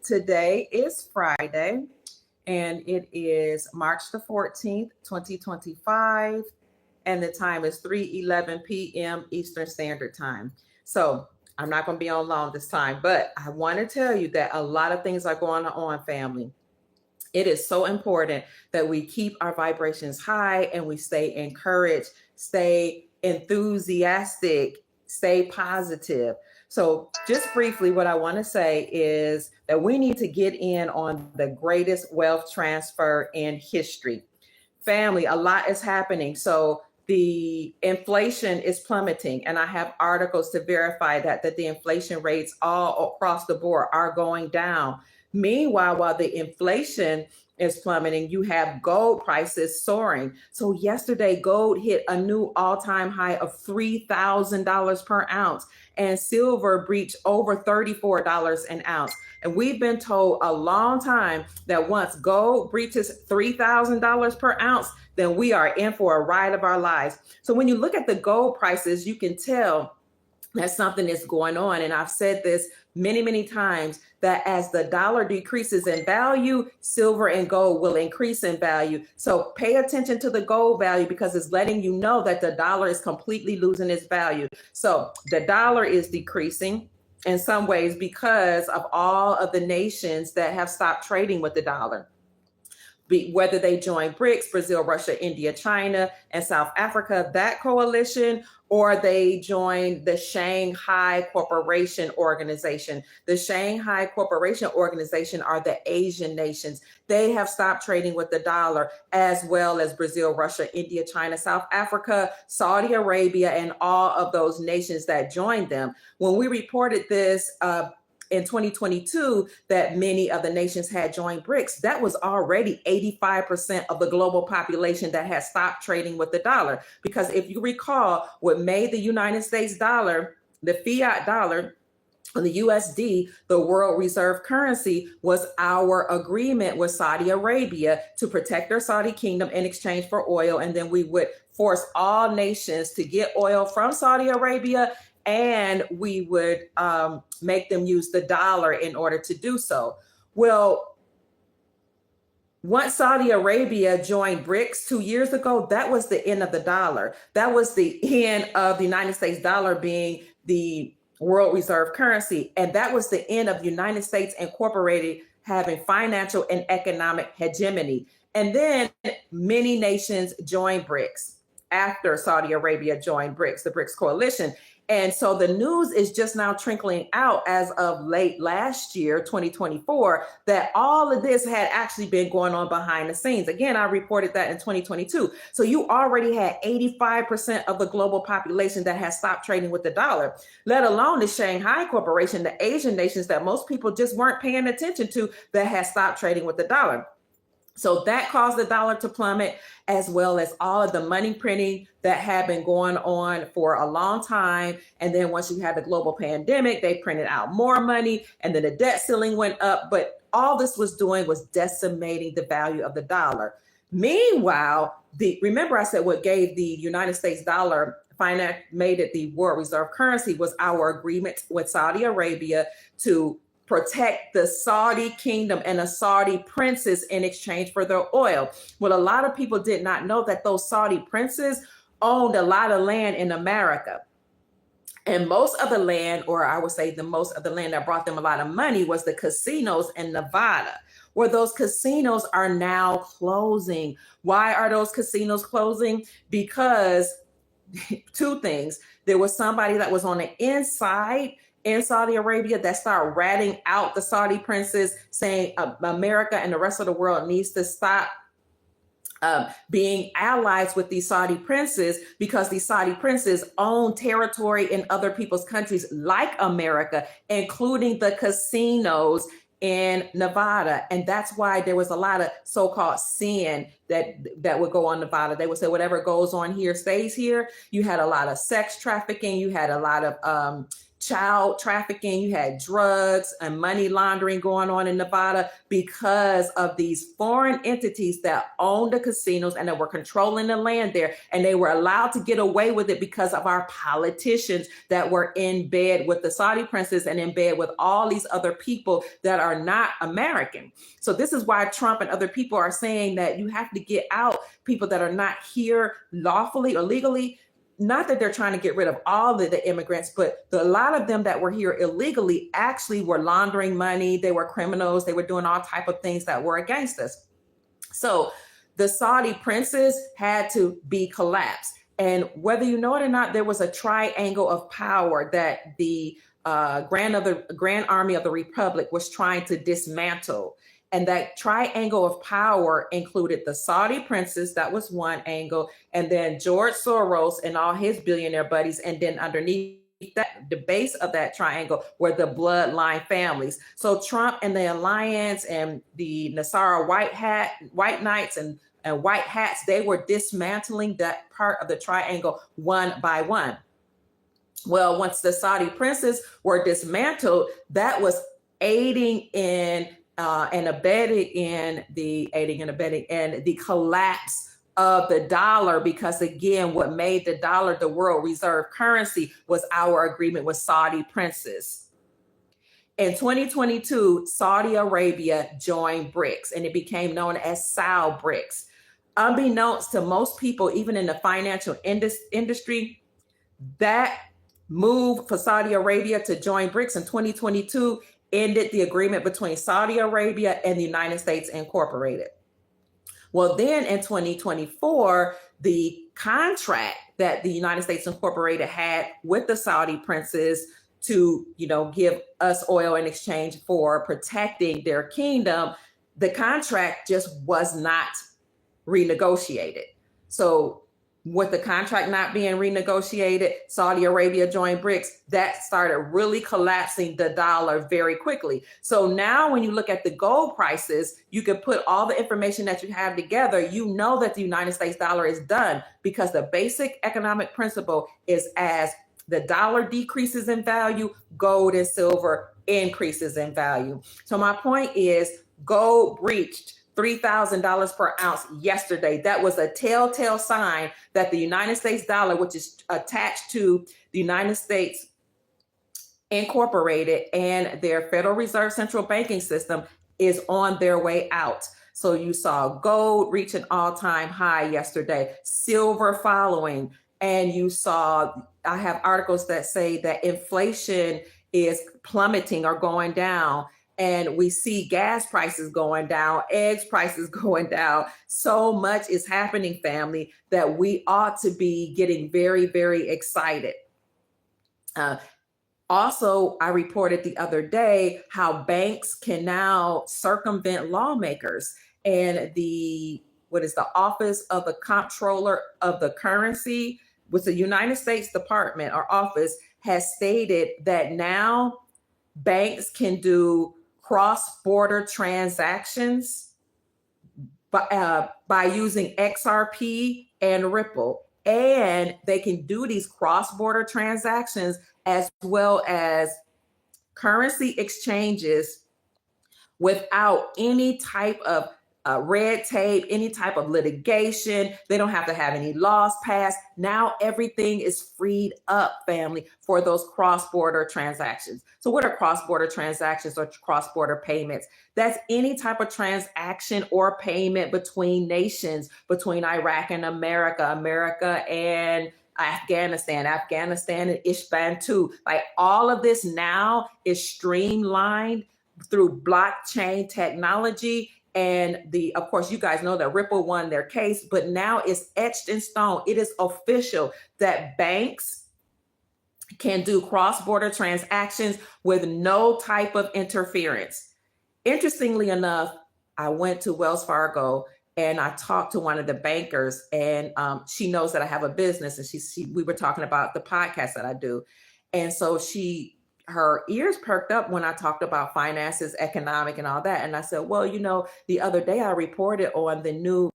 Today is Friday, and it is March the 14th, 2025, and the time is 3:11 p.m. Eastern Standard Time. So I'm not going to be on long this time, but I want to tell you that a lot of things are going on, family. It is so important that we keep our vibrations high and we stay encouraged, stay enthusiastic, stay positive. So, just briefly, what I want to say is that we need to get in on the greatest wealth transfer in history. Family, a lot is happening. So, the inflation is plummeting, and I have articles to verify that the inflation rates all across the board are going down. Meanwhile, while the inflation is plummeting, you have gold prices soaring. So yesterday, gold hit a new all-time high of $3,000 per ounce, and silver breached over $34 an ounce. And we've been told a long time that once gold breaches $3,000 per ounce, then we are in for a ride of our lives. So when you look at the gold prices, you can tell that something is going on. And I've said this many, many times, that as the dollar decreases in value, silver and gold will increase in value. So pay attention to the gold value, because it's letting you know that the dollar is completely losing its value. So the dollar is decreasing in some ways because of all of the nations that have stopped trading with the dollar. Whether they join BRICS, Brazil, Russia, India, China, and South Africa, that coalition, or they join the Shanghai Cooperation Organization. The Shanghai Cooperation Organization are the Asian nations. They have stopped trading with the dollar, as well as Brazil, Russia, India, China, South Africa, Saudi Arabia, and all of those nations that joined them. When we reported this, in 2022, that many of the nations had joined BRICS, that was already 85% of the global population that had stopped trading with the dollar. Because if you recall, what made the United States dollar, the fiat dollar, the USD, the world reserve currency, was our agreement with Saudi Arabia to protect their Saudi kingdom in exchange for oil. And then we would force all nations to get oil from Saudi Arabia, and we would make them use the dollar in order to do so. Well, once Saudi Arabia joined BRICS 2 years ago, that was the end of the dollar. That was the end of the United States dollar being the world reserve currency. And that was the end of the United States Incorporated having financial and economic hegemony. And then many nations joined BRICS after Saudi Arabia joined BRICS, the BRICS coalition. And so the news is just now trickling out as of late last year, 2024, that all of this had actually been going on behind the scenes. Again, I reported that in 2022. So you already had 85% of the global population that has stopped trading with the dollar, let alone the Shanghai Corporation, the Asian nations that most people just weren't paying attention to, that has stopped trading with the dollar. So that caused the dollar to plummet, as well as all of the money printing that had been going on for a long time. And then once you had the global pandemic, they printed out more money, and then the debt ceiling went up. But all this was doing was decimating the value of the dollar. Meanwhile, remember I said what gave the United States dollar made it the world reserve currency was our agreement with Saudi Arabia to protect the Saudi kingdom and the Saudi princes in exchange for their oil. Well, a lot of people did not know that those Saudi princes owned a lot of land in America. And most of the land, or I would say the most of the land that brought them a lot of money, was the casinos in Nevada, where those casinos are now closing. Why are those casinos closing? Because two things. There was somebody that was on the inside in Saudi Arabia that started ratting out the Saudi princes, saying America and the rest of the world needs to stop being allies with these Saudi princes, because these Saudi princes own territory in other people's countries like America, including the casinos in Nevada. And that's why there was a lot of so-called sin that would go on Nevada. They would say whatever goes on here stays here. You had a lot of sex trafficking. You had a lot of child trafficking, you had drugs and money laundering going on in Nevada because of these foreign entities that owned the casinos and that were controlling the land there. And they were allowed to get away with it because of our politicians that were in bed with the Saudi princes and in bed with all these other people that are not American. So this is why Trump and other people are saying that you have to get out people that are not here lawfully or legally. Not that they're trying to get rid of all of the immigrants, but a lot of them that were here illegally actually were laundering money. They were criminals. They were doing all type of things that were against us. So the Saudi princes had to be collapsed. And whether you know it or not, there was a triangle of power that the Grand Army of the Republic was trying to dismantle. And that triangle of power included the Saudi princes, that was one angle, and then George Soros and all his billionaire buddies, and then underneath that, the base of that triangle were the bloodline families. So Trump and the alliance and the Nasara White Knights and white hats, they were dismantling that part of the triangle one by one. Well, once the Saudi princes were dismantled, that was aiding and abetting in the collapse of the dollar, because again, what made the dollar the world reserve currency was our agreement with Saudi princes. In 2022, Saudi Arabia joined BRICS, and it became known as Sal BRICS. Unbeknownst to most people, even in the financial industry, that move for Saudi Arabia to join BRICS in 2022 ended the agreement between Saudi Arabia and the United States Incorporated. Well, then in 2024, the contract that the United States Incorporated had with the Saudi princes to, give us oil in exchange for protecting their kingdom, the contract just was not renegotiated. So with the contract not being renegotiated, Saudi Arabia joined BRICS. That started really collapsing the dollar very quickly. So now when you look at the gold prices, you can put all the information that you have together. You know that the United States dollar is done, because the basic economic principle is as the dollar decreases in value, gold and silver increases in value. So my point is, gold breached $3,000 per ounce yesterday. That was a telltale sign that the United States dollar, which is attached to the United States Incorporated and their Federal Reserve central banking system, is on their way out. So you saw gold reach an all-time high yesterday, silver following, and you saw, I have articles that say that inflation is plummeting or going down. And we see gas prices going down, eggs prices going down. So much is happening, family, that we ought to be getting very, very excited. Also, I reported the other day how banks can now circumvent lawmakers, and the Office of the Comptroller of the Currency, with the United States Department or office, has stated that now banks can do cross-border transactions by using XRP and Ripple. And they can do these cross-border transactions as well as currency exchanges without any type of red tape, any type of litigation. They don't have to have any laws passed. Now everything is freed up, family, for those cross-border transactions. So what are cross-border transactions or cross-border payments? That's any type of transaction or payment between nations, between Iraq and America, America and Afghanistan, Afghanistan and Ishbantu. Like, all of this now is streamlined through blockchain technology. And of course, you guys know that Ripple won their case, but now it's etched in stone. It is official that banks can do cross-border transactions with no type of interference. Interestingly enough, I went to Wells Fargo and I talked to one of the bankers, and she knows that I have a business, and we were talking about the podcast that I do. And so her ears perked up when I talked about finances, economic, and all that. And I said, well, the other day I reported on the new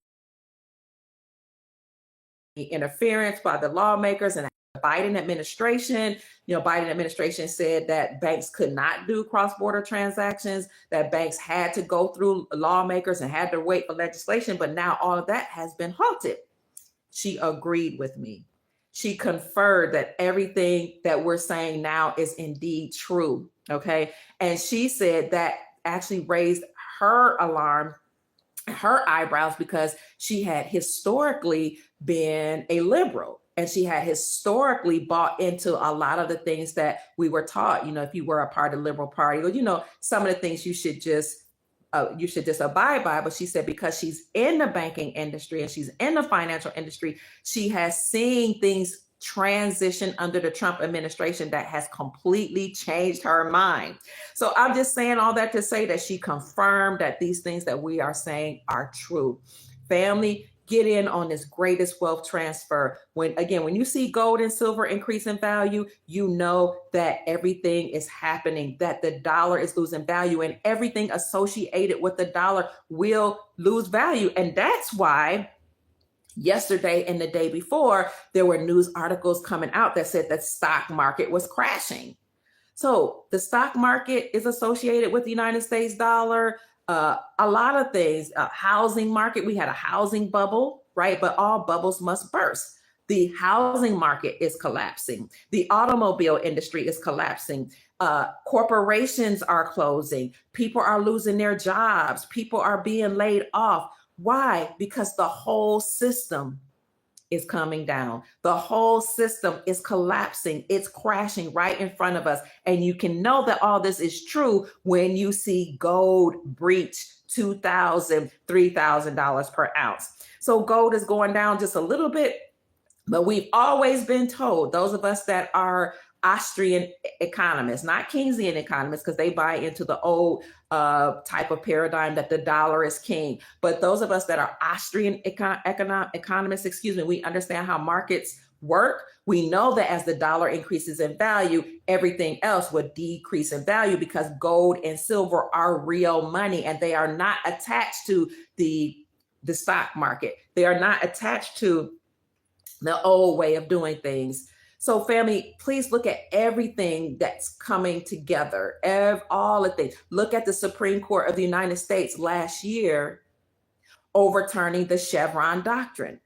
interference by the lawmakers and Biden administration. Biden administration said that banks could not do cross-border transactions, that banks had to go through lawmakers and had to wait for legislation. But now all of that has been halted. She agreed with me. She conferred that everything that we're saying now is indeed true. Okay. And she said that actually raised her alarm, her eyebrows, because she had historically been a liberal and she had historically bought into a lot of the things that we were taught. If you were a part of the liberal party, or some of the things you should just abide by. But she said because she's in the banking industry and she's in the financial industry, she has seen things transition under the Trump administration that has completely changed her mind. So I'm just saying all that to say that she confirmed that these things that we are saying are true. Family, get in on this greatest wealth transfer. When you see gold and silver increase in value, you know that everything is happening, that the dollar is losing value, and everything associated with the dollar will lose value. And that's why yesterday and the day before, there were news articles coming out that said that stock market was crashing. So the stock market is associated with the United States dollar. A lot of things, housing market, we had a housing bubble, right? But all bubbles must burst. The housing market is collapsing. The automobile industry is collapsing. Corporations are closing. People are losing their jobs. People are being laid off. Why? Because the whole system is coming down. The whole system is collapsing. It's crashing right in front of us. And you can know that all this is true when you see gold breach $2,000, $3,000 per ounce. So gold is going down just a little bit, but we've always been told, those of us that are Austrian economists, not Keynesian economists, because they buy into the old type of paradigm that the dollar is king. But those of us that are Austrian economists, we understand how markets work. We know that as the dollar increases in value, everything else would decrease in value because gold and silver are real money and they are not attached to the stock market. They are not attached to the old way of doing things. So family, please look at everything that's coming together, all the things. Look at the Supreme Court of the United States last year overturning the Chevron doctrine.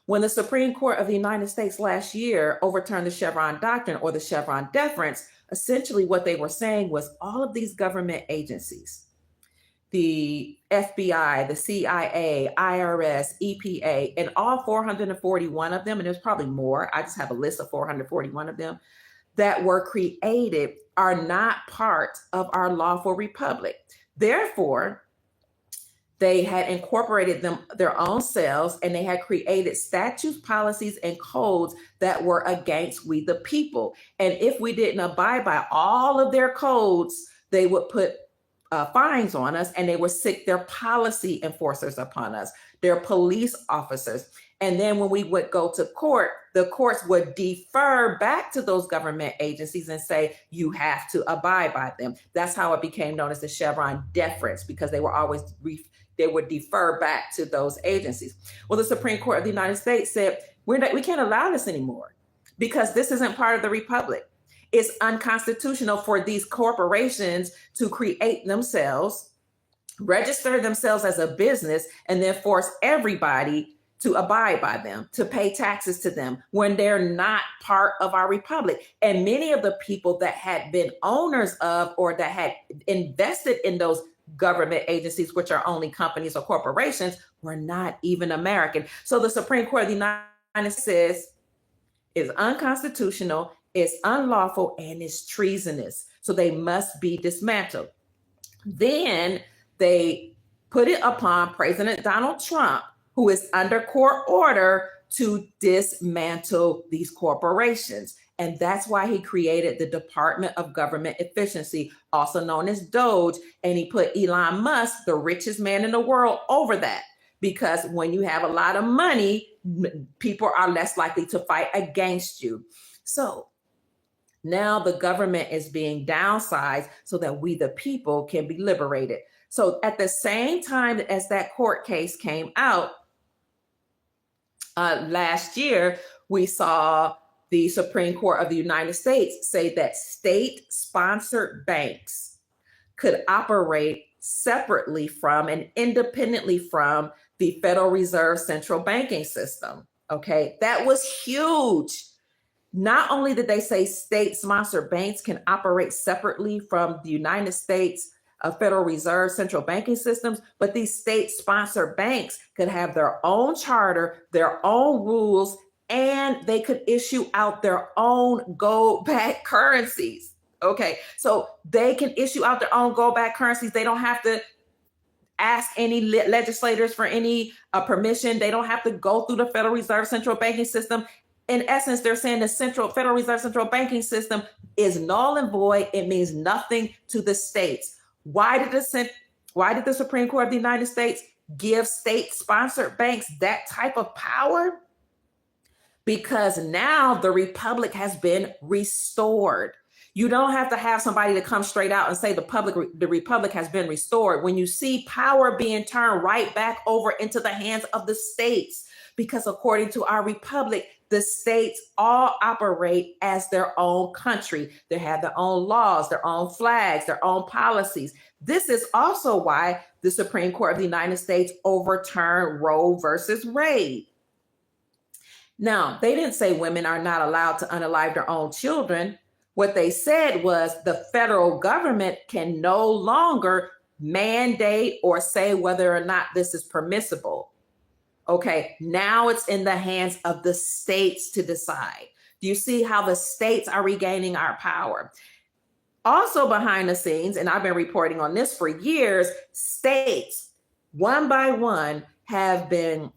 When the Supreme Court of the United States last year overturned the Chevron doctrine or the Chevron deference, essentially what they were saying was all of these government agencies, the FBI, the CIA, IRS, EPA, and all 441 of them, and there's probably more, I just have a list of 441 of them, that were created are not part of our lawful republic. Therefore, they had incorporated their own selves, and they had created statutes, policies, and codes that were against we the people. And if we didn't abide by all of their codes, they would put fines on us, and they would sic their policy enforcers upon us, their police officers. And then when we would go to court, the courts would defer back to those government agencies and say, you have to abide by them. That's how it became known as the Chevron deference, because they would defer back to those agencies. Well, the Supreme Court of the United States said, we can't allow this anymore because this isn't part of the republic. It's unconstitutional for these corporations to create themselves, register themselves as a business, and then force everybody to abide by them, to pay taxes to them when they're not part of our republic. And many of the people that had been owners of or that had invested in those government agencies, which are only companies or corporations, were not even American. So the Supreme Court of the United States says it's unconstitutional, it's unlawful, and it's treasonous. So they must be dismantled. Then they put it upon President Donald Trump, who is under court order, to dismantle these corporations. And that's why he created the Department of Government Efficiency, also known as DOGE. And he put Elon Musk, the richest man in the world, over that. Because when you have a lot of money, people are less likely to fight against you. So now the government is being downsized so that we, the people, can be liberated. So at the same time as that court case came out last year, we saw the Supreme Court of the United States say that state-sponsored banks could operate separately from and independently from the Federal Reserve central banking system. Okay, that was huge. Not only did they say state-sponsored banks can operate separately from the United States Federal Reserve central banking systems, but these state-sponsored banks could have their own charter, their own rules, and they could issue out their own gold-backed currencies. Okay, so they can issue out their own gold-backed currencies. They don't have to ask any legislators for any permission. They don't have to go through the Federal Reserve central banking system. In essence, they're saying the Federal Reserve central banking system is null and void. It means nothing to the states. Why did the Supreme Court of the United States give state-sponsored banks that type of power? Because now the republic has been restored. You don't have to have somebody to come straight out and say the republic has been restored when you see power being turned right back over into the hands of the states. Because according to our republic, the states all operate as their own country. They have their own laws, their own flags, their own policies. This is also why the Supreme Court of the United States overturned Roe versus Wade. Now, they didn't say women are not allowed to unalive their own children. What they said was the federal government can no longer mandate or say whether or not this is permissible. Okay, now it's in the hands of the states to decide. Do you see how the states are regaining our power? Also behind the scenes, and I've been reporting on this for years, states, one by one, have been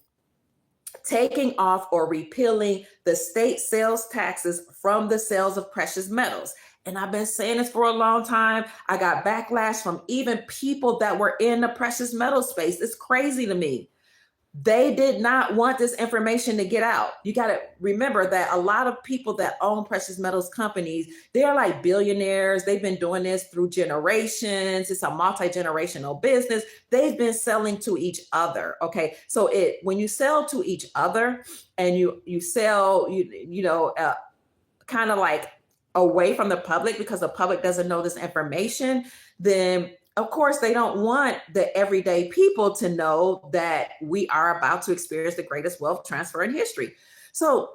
taking off or repealing the state sales taxes from the sales of precious metals. And I've been saying this for a long time. I got backlash from even people that were in the precious metal space. It's crazy to me. They did not want this information to get out. You got to remember that a lot of people that own precious metals companies, they're like billionaires. They've been doing this through generations. It's a multi-generational business. They've been selling to each other. Okay. So when you sell to each other and you sell, kind of like away from the public because the public doesn't know this information, then of course, they don't want the everyday people to know that we are about to experience the greatest wealth transfer in history. So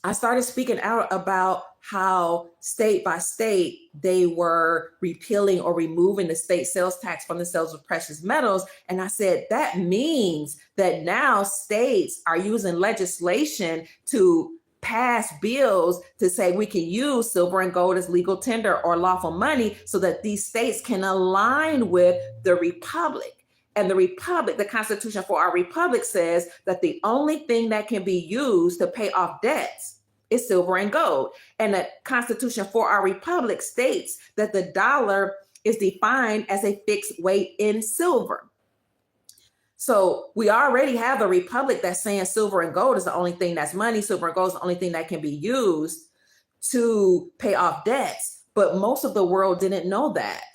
I started speaking out about how state by state, they were repealing or removing the state sales tax from the sales of precious metals. And I said, that means that now states are using legislation to pass bills to say we can use silver and gold as legal tender or lawful money so that these states can align with the republic. And the republic, the Constitution for our republic says that the only thing that can be used to pay off debts is silver and gold. And the Constitution for our republic states that the dollar is defined as a fixed weight in silver. So we already have a republic that's saying silver and gold is the only thing that's money. Silver and gold is the only thing that can be used to pay off debts. But most of the world didn't know that.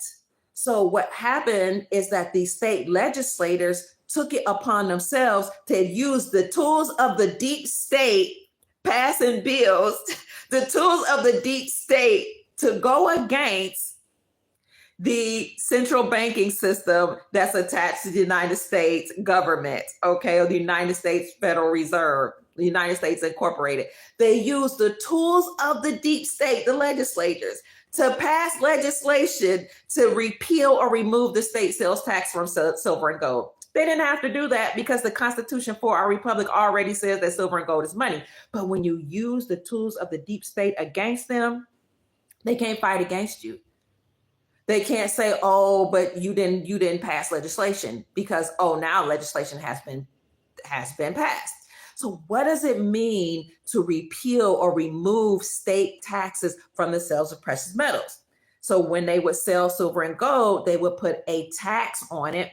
So what happened is that the state legislators took it upon themselves to use the tools of the deep state, passing bills, the tools of the deep state to go against the central banking system that's attached to the United States government, okay, or the United States Federal Reserve, the United States Incorporated. They use the tools of the deep state, the legislators, to pass legislation to repeal or remove the state sales tax from silver and gold. They didn't have to do that because the Constitution for our republic already says that silver and gold is money. But when you use the tools of the deep state against them, they can't fight against you. They can't say, oh, but you didn't pass legislation because, now legislation has been passed. So what does it mean to repeal or remove state taxes from the sales of precious metals? So when they would sell silver and gold, they would put a tax on it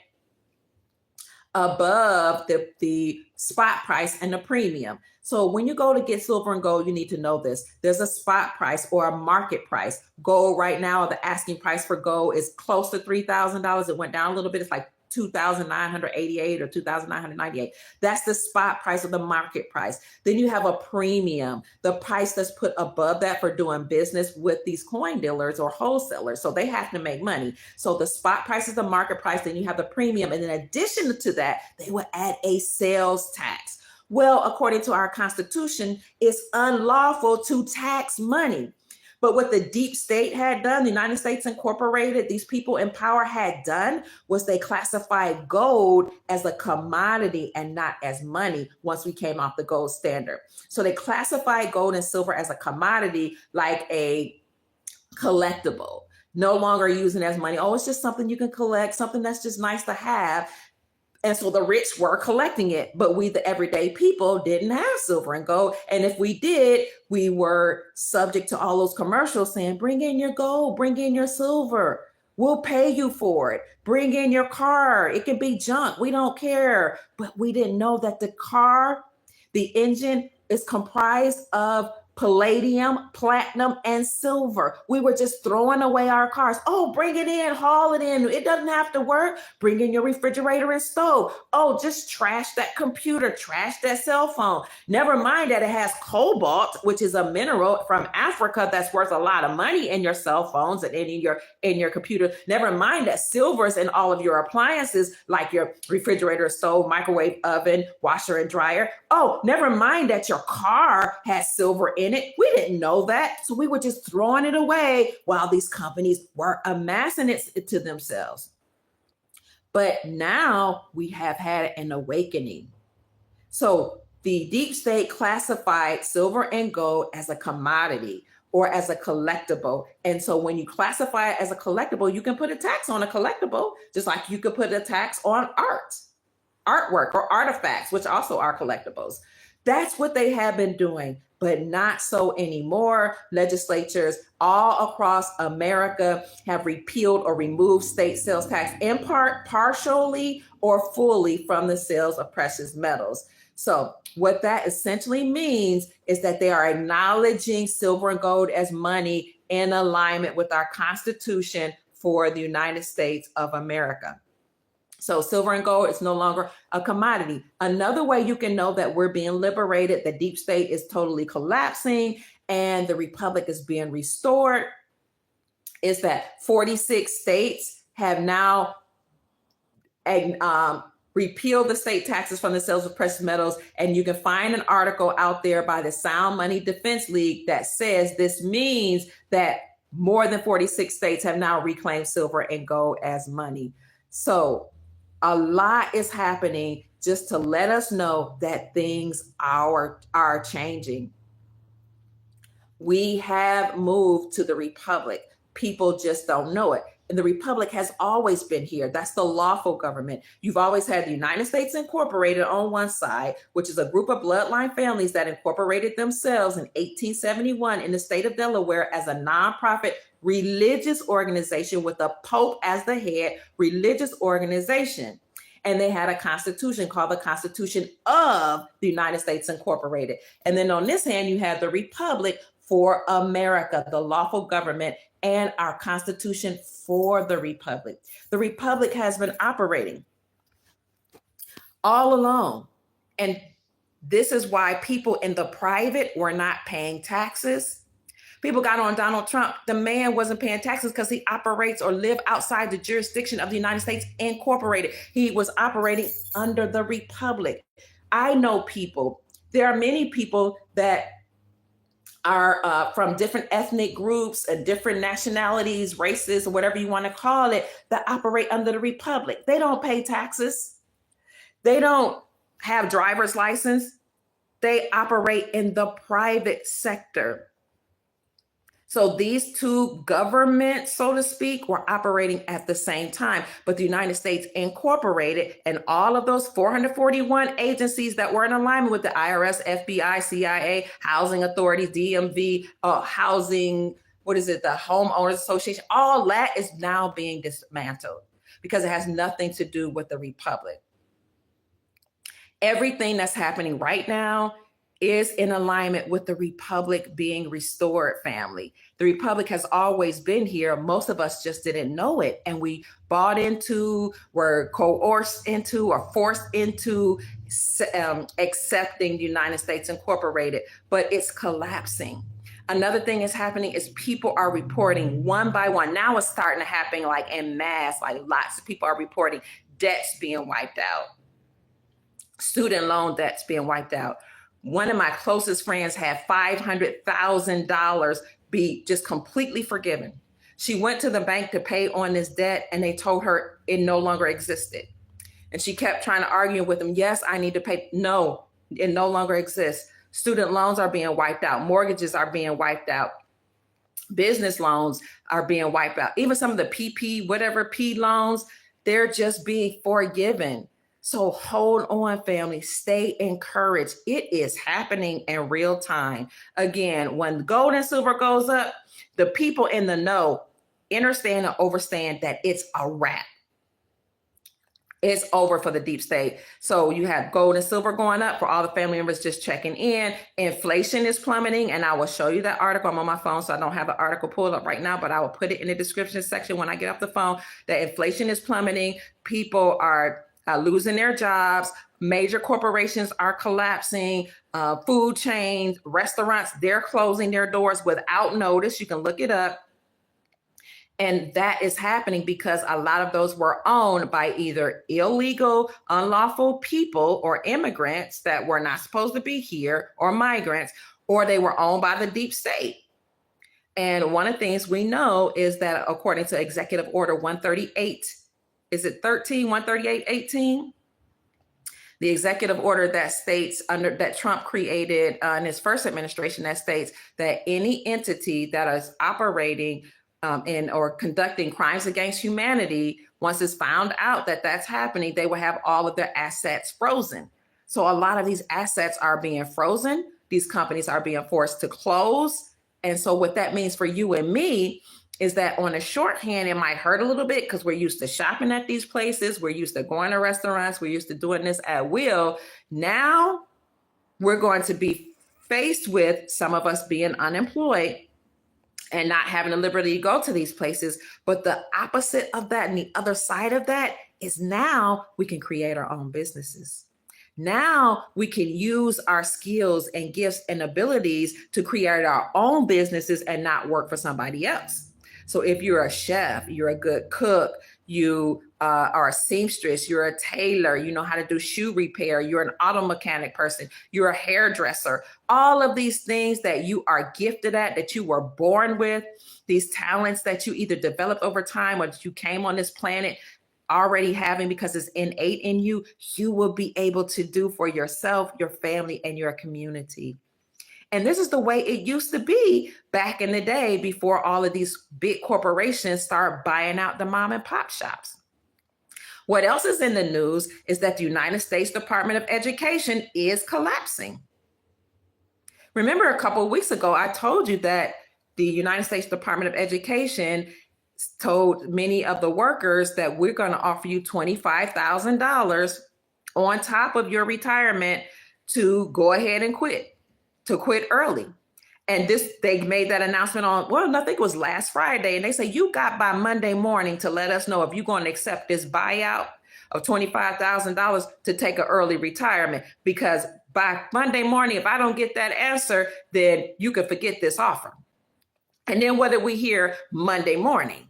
above the spot price and the premium. So when you go to get silver and gold, you need to know this. There's a spot price or a market price. Gold right now, the asking price for gold is close to $3,000. It went down a little bit. It's like $2,988 or $2,998. That's the spot price or the market price. Then you have a premium, the price that's put above that for doing business with these coin dealers or wholesalers. So they have to make money. So the spot price is the market price. Then you have the premium. And in addition to that, they would add a sales tax. Well, according to our Constitution, it's unlawful to tax money. But what the deep state had done, the United States Incorporated, these people in power had done was they classified gold as a commodity and not as money once we came off the gold standard. So they classified gold and silver as a commodity, like a collectible, no longer using it as money. Oh, it's just something you can collect, something that's just nice to have. And so the rich were collecting it, but we, the everyday people, didn't have silver and gold. And if we did, we were subject to all those commercials saying, bring in your gold, bring in your silver. We'll pay you for it. Bring in your car. It can be junk. We don't care. But we didn't know that the car, the engine, is comprised of palladium, platinum, and silver. We were just throwing away our cars. Oh, bring it in, haul it in. It doesn't have to work. Bring in your refrigerator and stove. Oh, just trash that computer, trash that cell phone. Never mind that it has cobalt, which is a mineral from Africa that's worth a lot of money in your cell phones and in your computer. Never mind that silver's in all of your appliances, like your refrigerator, stove, microwave, oven, washer, and dryer. Oh, never mind that your car has silver in it. We didn't know that. So we were just throwing it away while these companies were amassing it to themselves. But now we have had an awakening. So the deep state classified silver and gold as a commodity or as a collectible. And so when you classify it as a collectible, you can put a tax on a collectible, just like you could put a tax on artwork or artifacts, which also are collectibles. That's what they have been doing, but not so anymore. Legislatures all across America have repealed or removed state sales tax, in part, partially or fully, from the sales of precious metals. So what that essentially means is that they are acknowledging silver and gold as money in alignment with our Constitution for the United States of America. So silver and gold is no longer a commodity. Another way you can know that we're being liberated, the deep state is totally collapsing and the republic is being restored, is that 46 states have now repealed the state taxes from the sales of precious metals. And you can find an article out there by the Sound Money Defense League that says this means that more than 46 states have now reclaimed silver and gold as money. So a lot is happening just to let us know that things are changing. We have moved to the republic. People just don't know it. And the republic has always been here. That's the lawful government. You've always had the United States Incorporated on one side, which is a group of bloodline families that incorporated themselves in 1871 in the state of Delaware as a nonprofit religious organization with the Pope as the head religious organization. And they had a constitution called the Constitution of the United States Incorporated. And then on this hand, you have the Republic for America, the lawful government, and our Constitution for the Republic. The Republic has been operating all along. And this is why people in the private were not paying taxes. People got on Donald Trump. The man wasn't paying taxes because he operates or live outside the jurisdiction of the United States Incorporated. He was operating under the Republic. I know people. There are many people that are from different ethnic groups and different nationalities, races, or whatever you want to call it, that operate under the Republic. They don't pay taxes. They don't have driver's license. They operate in the private sector. So these two governments, so to speak, were operating at the same time. But the United States Incorporated and all of those 441 agencies that were in alignment with the IRS, FBI, CIA, housing authorities, DMV, housing, the Homeowners Association, all that is now being dismantled because it has nothing to do with the Republic. Everything that's happening right now is in alignment with the republic being restored, family. The republic has always been here. Most of us just didn't know it. And we bought into, were coerced into, or forced into accepting the United States Incorporated, but it's collapsing. Another thing is happening is people are reporting one by one. Now it's starting to happen like en masse, like lots of people are reporting debts being wiped out, student loan debts being wiped out. One of my closest friends had $500,000 be just completely forgiven. She went to the bank to pay on this debt and they told her it no longer existed. And she kept trying to argue with them. Yes, I need to pay. No, it no longer exists. Student loans are being wiped out. Mortgages are being wiped out. Business loans are being wiped out. Even some of the PP, whatever P loans, they're just being forgiven. So hold on, family. Stay encouraged. It is happening in real time. Again, when gold and silver goes up, the people in the know understand and understand that it's a wrap. It's over for the deep state. So you have gold and silver going up. For all the family members just checking in, inflation is plummeting, and I will show you that article. I'm on my phone, so I don't have the article pulled up right now, but I will put it in the description section when I get off the phone. That inflation is plummeting. People are losing their jobs. Major corporations are collapsing. Food chains, restaurants, they're closing their doors without notice. You can look it up. And that is happening because a lot of those were owned by either illegal, unlawful people or immigrants that were not supposed to be here, or migrants, or they were owned by the deep state. And one of the things we know is that according to Executive Order 138, is it 138/18? The executive order that states that Trump created in his first administration, that states that any entity that is operating in or conducting crimes against humanity, once it's found out that that's happening, they will have all of their assets frozen. So a lot of these assets are being frozen. These companies are being forced to close. And so what that means for you and me is that on a shorthand, it might hurt a little bit because we're used to shopping at these places. We're used to going to restaurants. We're used to doing this at will. Now we're going to be faced with some of us being unemployed and not having the liberty to go to these places. But the opposite of that and the other side of that is now we can create our own businesses. Now we can use our skills and gifts and abilities to create our own businesses and not work for somebody else. So if you're a chef, you're a good cook, you are a seamstress, you're a tailor, you know how to do shoe repair, you're an auto mechanic person, you're a hairdresser, all of these things that you are gifted at, that you were born with, these talents that you either developed over time or that you came on this planet already having because it's innate in you, you will be able to do for yourself, your family, and your community. And this is the way it used to be back in the day before all of these big corporations start buying out the mom and pop shops. What else is in the news is that the United States Department of Education is collapsing. Remember a couple of weeks ago, I told you that the United States Department of Education told many of the workers that we're going to offer you $25,000 on top of your retirement to go ahead and quit. To quit early. And they made that announcement on, I think it was last Friday. And they say, you got by Monday morning to let us know if you're going to accept this buyout of $25,000 to take an early retirement. Because by Monday morning, if I don't get that answer, then you can forget this offer. And then what did we hear Monday morning?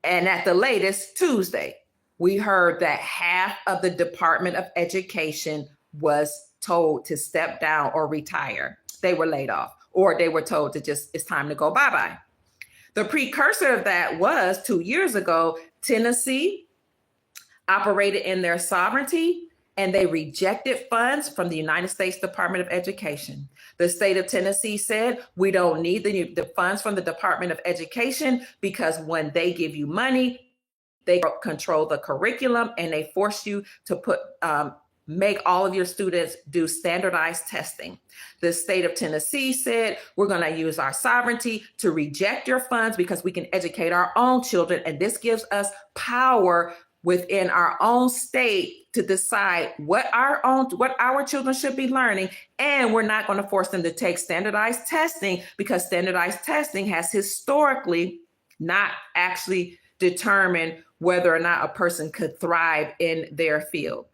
And at the latest, Tuesday, we heard that half of the Department of Education was told to step down or retire. They were laid off, or they were told to it's time to go bye-bye. The precursor of that was 2 years ago, Tennessee operated in their sovereignty and they rejected funds from the United States Department of Education. The state of Tennessee said, we don't need the funds from the Department of Education because when they give you money, they control the curriculum and they force you to make all of your students do standardized testing. The state of Tennessee said, we're going to use our sovereignty to reject your funds because we can educate our own children. And this gives us power within our own state to decide what our children should be learning. And we're not going to force them to take standardized testing, because standardized testing has historically not actually determined whether or not a person could thrive in their field.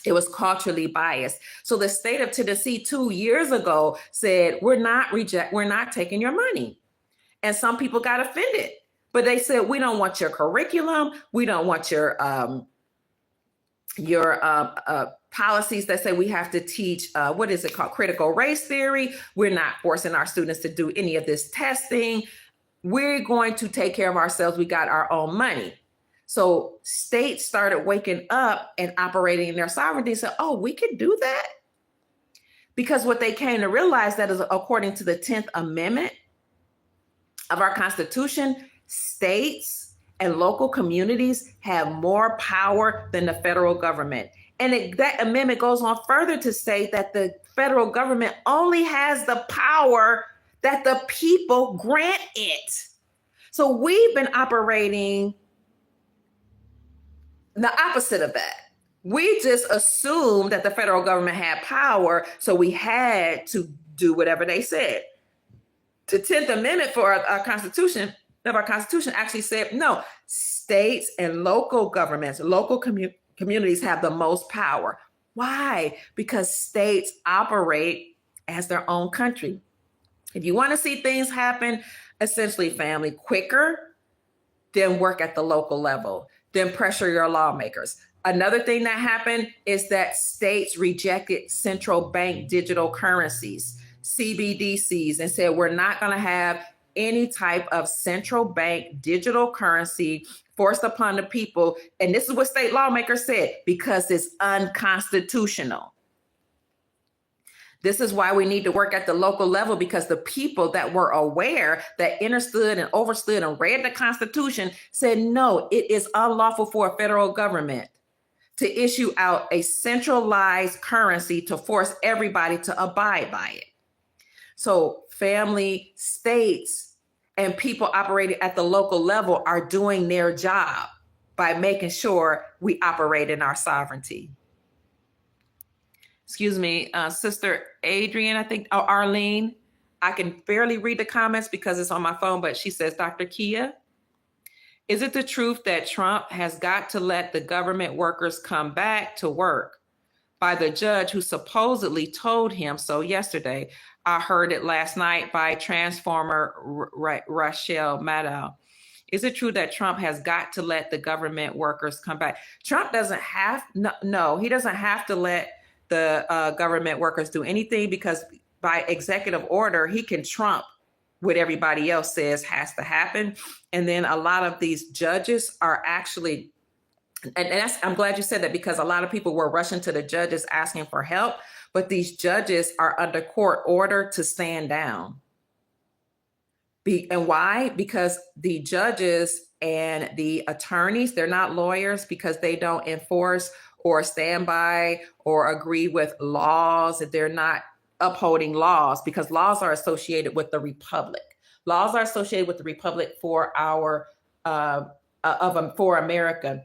It was culturally biased. So the state of Tennessee 2 years ago said, we're not taking your money. And some people got offended, but they said, we don't want your curriculum. We don't want your policies that say we have to teach, what is it called? Critical race theory. We're not forcing our students to do any of this testing. We're going to take care of ourselves. We got our own money. So states started waking up and operating in their sovereignty and said, oh, we can do that? Because what they came to realize that is, according to the 10th Amendment of our Constitution, states and local communities have more power than the federal government. And that amendment goes on further to say that the federal government only has the power that the people grant it. So we've been operating the opposite of that. We just assumed that the federal government had power, so we had to do whatever they said. The 10th Amendment for our Constitution actually said, no, states and local governments, local communities have the most power. Why? Because states operate as their own country. If you want to see things happen, essentially, family, quicker, then work at the local level, then pressure your lawmakers. Another thing that happened is that states rejected central bank digital currencies, CBDCs, and said, we're not going to have any type of central bank digital currency forced upon the people. And this is what state lawmakers said, because it's unconstitutional. This is why we need to work at the local level, because the people that were aware, that understood and overstood and read the Constitution, said, no, it is unlawful for a federal government to issue out a centralized currency to force everybody to abide by it. So family, states, and people operating at the local level are doing their job by making sure we operate in our sovereignty. Excuse me, Sister Adrian, I think, oh, Arlene, I can barely read the comments because it's on my phone, but she says, Dr. Kia, is it the truth that Trump has got to let the government workers come back to work by the judge who supposedly told him so yesterday? I heard it last night by Transformer Rachel Maddow. Is it true that Trump has got to let the government workers come back? Trump doesn't have, no, he doesn't have to let the government workers do anything, because by executive order, he can trump what everybody else says has to happen. And then a lot of these judges are actually, and I'm glad you said that, because a lot of people were rushing to the judges asking for help, but these judges are under court order to stand down. And why? Because the judges and the attorneys, they're not lawyers, because they don't enforce or stand by or agree with laws. They're not upholding laws, because laws are associated with the republic. Laws are associated with the republic for for America.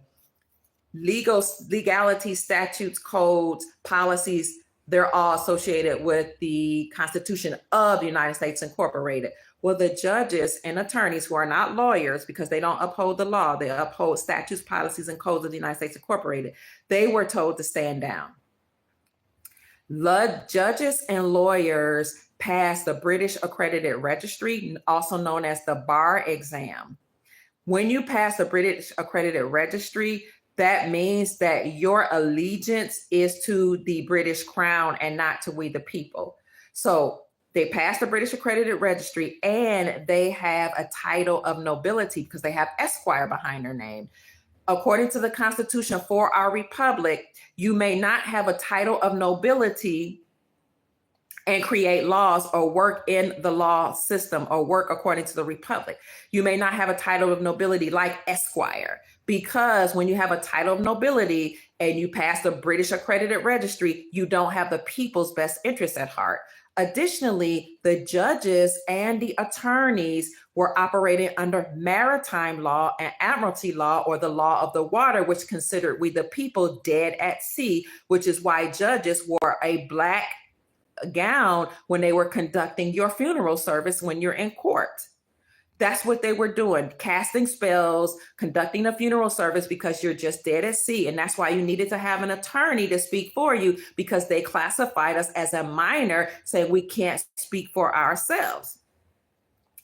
Legality, statutes, codes, policies, they're all associated with the Constitution of the United States Incorporated. Well, the judges and attorneys, who are not lawyers, because they don't uphold the law, they uphold statutes, policies, and codes of the United States Incorporated, they were told to stand down. Judges and lawyers pass the British Accredited Registry, also known as the bar exam. When you pass the British Accredited Registry, that means that your allegiance is to the British Crown and not to we the people. So they pass the British Accredited Registry, and they have a title of nobility because they have Esquire behind their name. According to the Constitution for our republic, you may not have a title of nobility and create laws or work in the law system or work according to the republic. You may not have a title of nobility like Esquire, because when you have a title of nobility and you pass the British Accredited Registry, you don't have the people's best interests at heart. Additionally, the judges and the attorneys were operating under maritime law and admiralty law, or the law of the water, which considered we the people dead at sea, which is why judges wore a black gown when they were conducting your funeral service when you're in court. That's what they were doing, casting spells, conducting a funeral service because you're just dead at sea. And that's why you needed to have an attorney to speak for you, because they classified us as a minor, saying we can't speak for ourselves.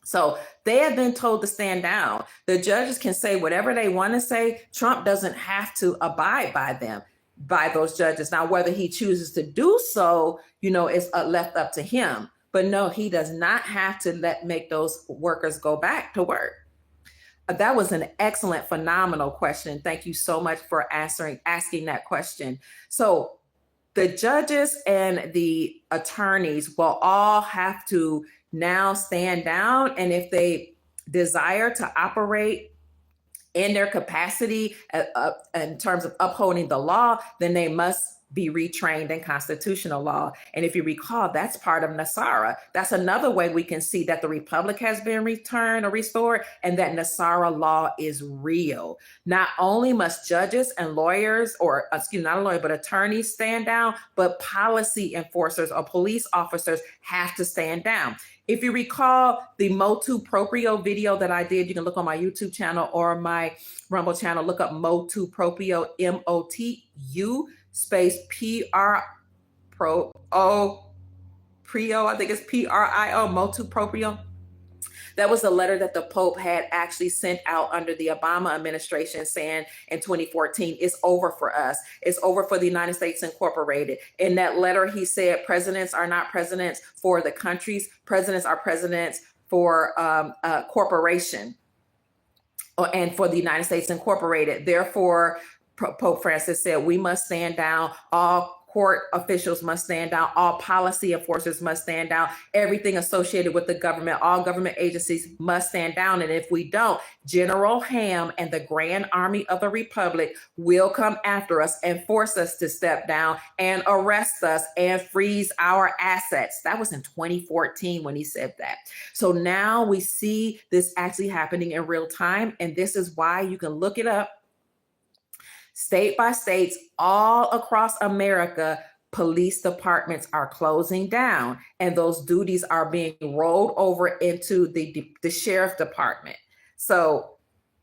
So they have been told to stand down. The judges can say whatever they want to say. Trump doesn't have to abide by them, by those judges. Now, whether he chooses to do so, is left up to him. But no, he does not have to make those workers go back to work. That was an excellent, phenomenal question. Thank you so much for asking that question. So the judges and the attorneys will all have to now stand down. And if they desire to operate in their capacity in terms of upholding the law, then they must be retrained in constitutional law. And if you recall, that's part of Nasara. That's another way we can see that the republic has been returned or restored, and that Nasara law is real. Not only must judges and lawyers, not a lawyer, but attorneys stand down, but policy enforcers or police officers have to stand down. If you recall the motu proprio video that I did, you can look on my YouTube channel or my Rumble channel, look up motu proprio, MOTU space PRO, I think it's PRIO, motu proprio. That was a letter that the Pope had actually sent out under the Obama administration, saying in 2014, it's over for us. It's over for the United States Incorporated. In that letter, he said, presidents are not presidents for the countries. Presidents are presidents for a corporation and for the United States Incorporated. Therefore, Pope Francis said, we must stand down. All court officials must stand down. All policy enforcers must stand down. Everything associated with the government, all government agencies must stand down. And if we don't, General Ham and the Grand Army of the Republic will come after us and force us to step down and arrest us and freeze our assets. That was in 2014 when he said that. So now we see this actually happening in real time. And this is why you can look it up. State by states all across America, police departments are closing down, and those duties are being rolled over into the sheriff department. So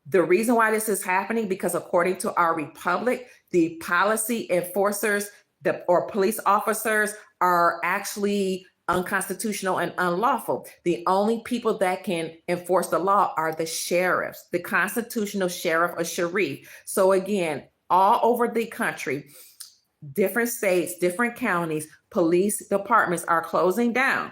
the reason why this is happening, because according to our republic, the policy enforcers or police officers are actually unconstitutional and unlawful. The only people that can enforce the law are the sheriffs, the constitutional sheriff or sheriff. So again, all over the country, different states, different counties, police departments are closing down.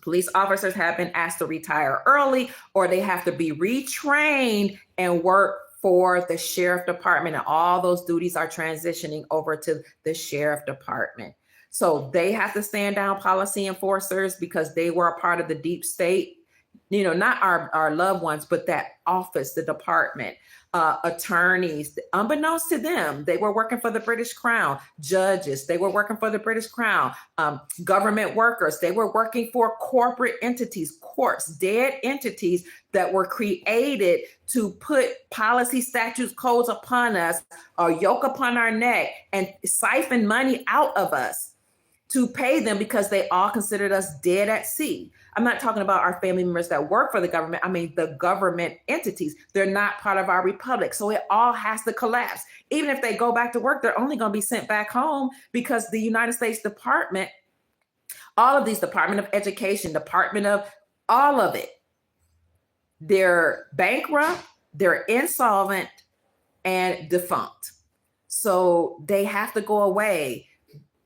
Police officers have been asked to retire early, or they have to be retrained and work for the sheriff department. And all those duties are transitioning over to the sheriff department. So they have to stand down, policy enforcers, because they were a part of the deep state, not our loved ones, but that office, the department. Attorneys, unbeknownst to them, they were working for the British Crown. Judges, they were working for the British Crown. Government workers, they were working for corporate entities, courts, dead entities that were created to put policy, statutes, codes upon us, or yoke upon our neck, and siphon money out of us to pay them, because they all considered us dead at sea. I'm not talking about our family members that work for the government. I mean, the government entities, they're not part of our republic. So it all has to collapse. Even if they go back to work, they're only going to be sent back home, because the United States Department, all of these, Department of Education, Department of all of it, they're bankrupt, they're insolvent, and defunct. So they have to go away.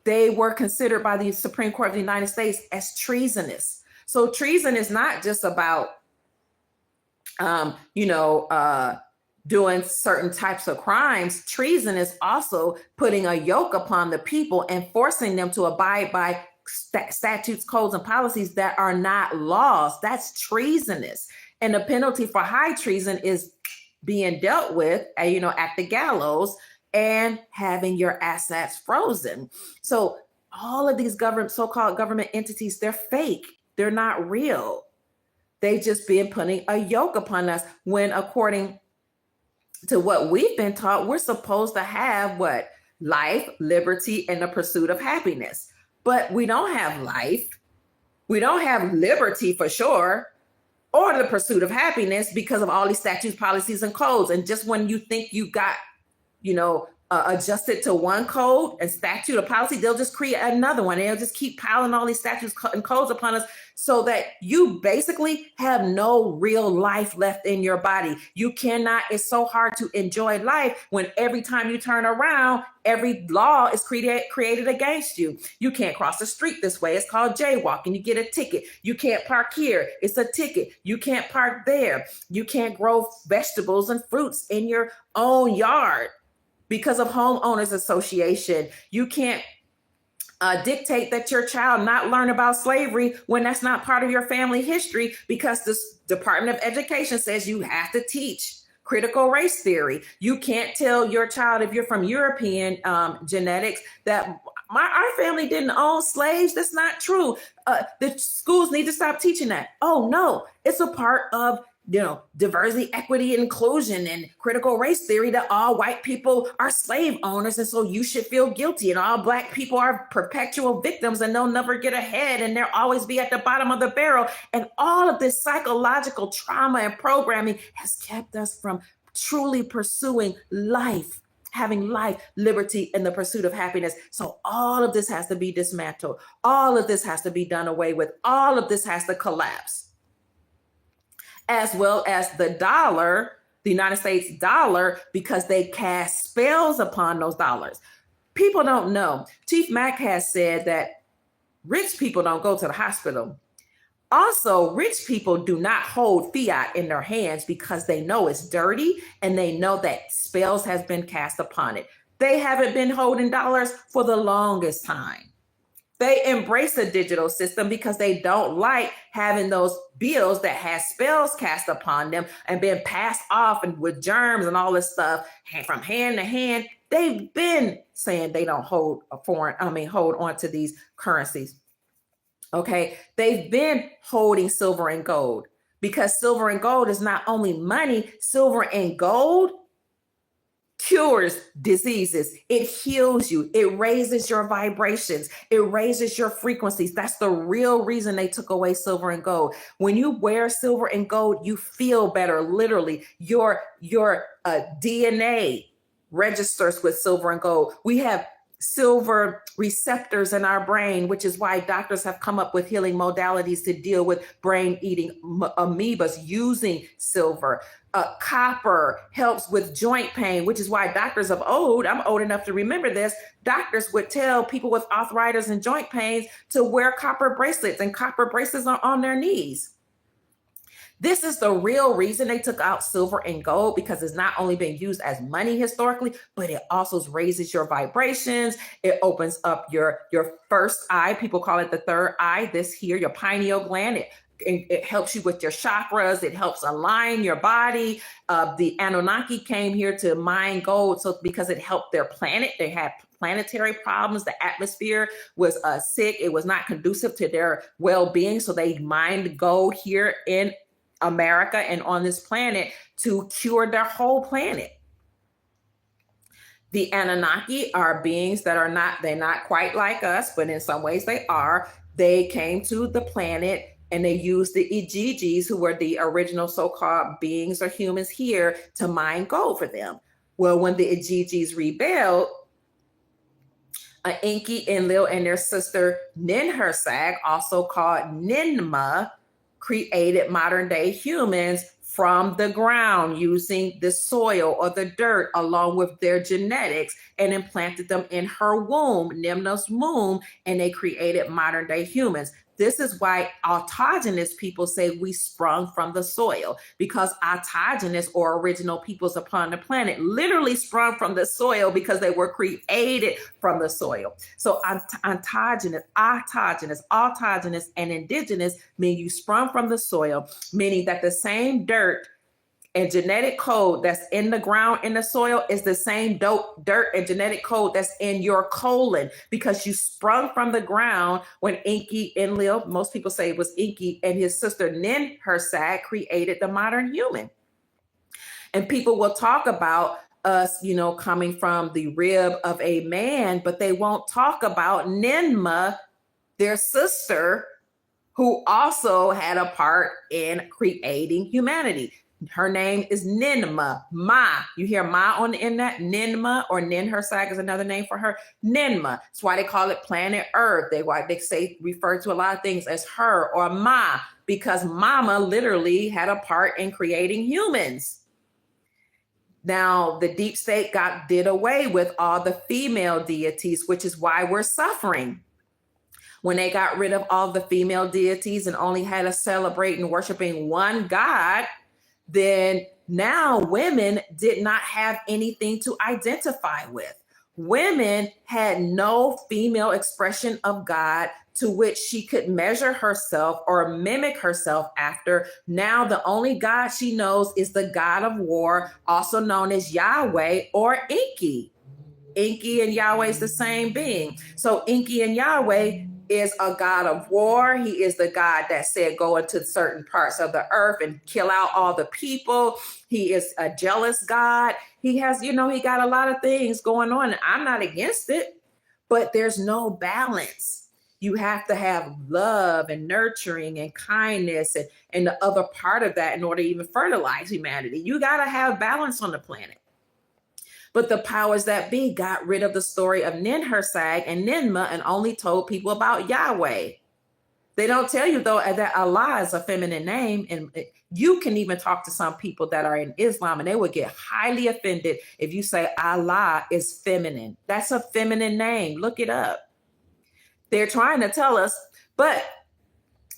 They were considered by the Supreme Court of the United States as treasonous. So treason is not just about, doing certain types of crimes. Treason is also putting a yoke upon the people and forcing them to abide by statutes, codes, and policies that are not laws. That's treasonous. And the penalty for high treason is being dealt with, at the gallows and having your assets frozen. So all of these so-called government entities, they're fake. They're not real. They just been putting a yoke upon us when, according to what we've been taught, we're supposed to have what? Life, liberty, and the pursuit of happiness. But we don't have life. We don't have liberty for sure, or the pursuit of happiness, because of all these statutes, policies, and codes. And just when you think you got, adjusted to one code and statute or policy, they'll just create another one. They'll just keep piling all these statutes and codes upon us, so that you basically have no real life left in your body. You cannot, it's so hard to enjoy life when every time you turn around, every law is created against you. You can't cross the street this way. It's called jaywalking. You get a ticket. You can't park here. It's a ticket. You can't park there. You can't grow vegetables and fruits in your own yard because of homeowners association. You can't dictate that your child not learn about slavery when that's not part of your family history, because this Department of Education says you have to teach critical race theory. You can't tell your child, if you're from European genetics, that our family didn't own slaves. That's not true. The schools need to stop teaching that. Oh no, it's a part of diversity, equity, inclusion, and critical race theory that all white people are slave owners. And so you should feel guilty, and all Black people are perpetual victims, and they'll never get ahead, and they'll always be at the bottom of the barrel. And all of this psychological trauma and programming has kept us from truly pursuing life, having life, liberty, and the pursuit of happiness. So all of this has to be dismantled. All of this has to be done away with. All of this has to collapse, as well as the dollar, the United States dollar, because they cast spells upon those dollars. People don't know. Chief Mack has said that rich people don't go to the hospital. Also, rich people do not hold fiat in their hands because they know it's dirty, and they know that spells has been cast upon it. They haven't been holding dollars for the longest time. They embrace the digital system because they don't like having those bills that has spells cast upon them and been passed off and with germs and all this stuff from hand to hand. They've been saying they don't hold on to these currencies. Okay. They've been holding silver and gold, because silver and gold is not only money. Silver and gold cures diseases. It heals you. It raises your vibrations. It raises your frequencies. That's the real reason they took away silver and gold. When you wear silver and gold, you feel better. Literally, your DNA registers with silver and gold. We have silver receptors in our brain, which is why doctors have come up with healing modalities to deal with brain-eating amoebas using silver. Copper helps with joint pain, which is why doctors of old, I'm old enough to remember this, doctors would tell people with arthritis and joint pains to wear copper bracelets, and copper bracelets are on their knees. This is the real reason they took out silver and gold, because it's not only been used as money historically, but it also raises your vibrations. It opens up your first eye. People call it the third eye, this here, your pineal gland. It helps you with your chakras. It helps align your body. The Anunnaki came here to mine gold, so because it helped their planet. They had planetary problems. The atmosphere was sick. It was not conducive to their well-being. So they mined gold here in America and on this planet to cure their whole planet. The Anunnaki are beings that are they're not quite like us, but in some ways they are. They came to the planet and they used the Igigis, who were the original so-called beings or humans here, to mine gold for them. Well, when the Igigis rebelled, Enki, Enlil, and their sister Ninhursag, also called Ninmah, created modern day humans from the ground using the soil or the dirt along with their genetics, and implanted them in her womb, Nimna's womb, and they created modern day humans. This is why autogenous people say we sprung from the soil, because autogenous or original peoples upon the planet literally sprung from the soil because they were created from the soil. So autogenous, and indigenous mean you sprung from the soil, meaning that the same dirt And genetic code that's in the ground, in the soil, is the same dirt and genetic code that's in your colon, because you sprung from the ground when Enki, Enlil, most people say it was Enki, and his sister Ninhursag created the modern human. And people will talk about us, coming from the rib of a man, but they won't talk about Ninmah, their sister, who also had a part in creating humanity. Her name is Ninmah. Ma. You hear Ma on the end that? Ninmah, or Ninhursag is another name for her. Ninmah. That's why they call it planet Earth. Why they say, refer to a lot of things as her or Ma, because Mama literally had a part in creating humans. Now, the deep state did away with all the female deities, which is why we're suffering. When they got rid of all the female deities and only had us celebrating, worshiping one God, then now women did not have anything to identify with. Women had no female expression of God to which she could measure herself or mimic herself after. Now the only God she knows is the God of war, also known as Yahweh or Enki. Enki and Yahweh is the same being. So Enki and Yahweh is a God of war. He is the God that said go into certain parts of the earth and kill out all the people. He is a jealous God. He has, he got a lot of things going on, and I'm not against it, but there's no balance. You have to have love and nurturing and kindness and the other part of that in order to even fertilize humanity. You got to have balance on the planet. But the powers that be got rid of the story of Ninhursag and Ninmah and only told people about Yahweh. They don't tell you, though, that Allah is a feminine name. And you can even talk to some people that are in Islam, and they would get highly offended if you say Allah is feminine. That's a feminine name. Look it up. They're trying to tell us, but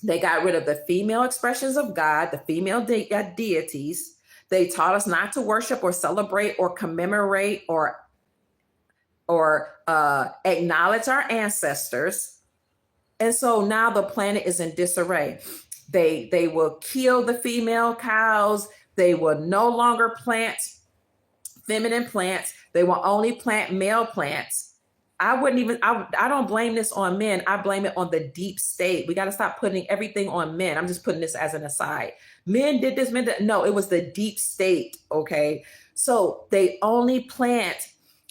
they got rid of the female expressions of God, the female deities. They taught us not to worship or celebrate or commemorate or acknowledge our ancestors. And so now the planet is in disarray. They will kill the female cows. They will no longer plant feminine plants. They will only plant male plants. I don't blame this on men. I blame it on the deep state. We got to stop putting everything on men. I'm just putting this as an aside. Men did this, men did. No, it was the deep state. Okay. So they only plant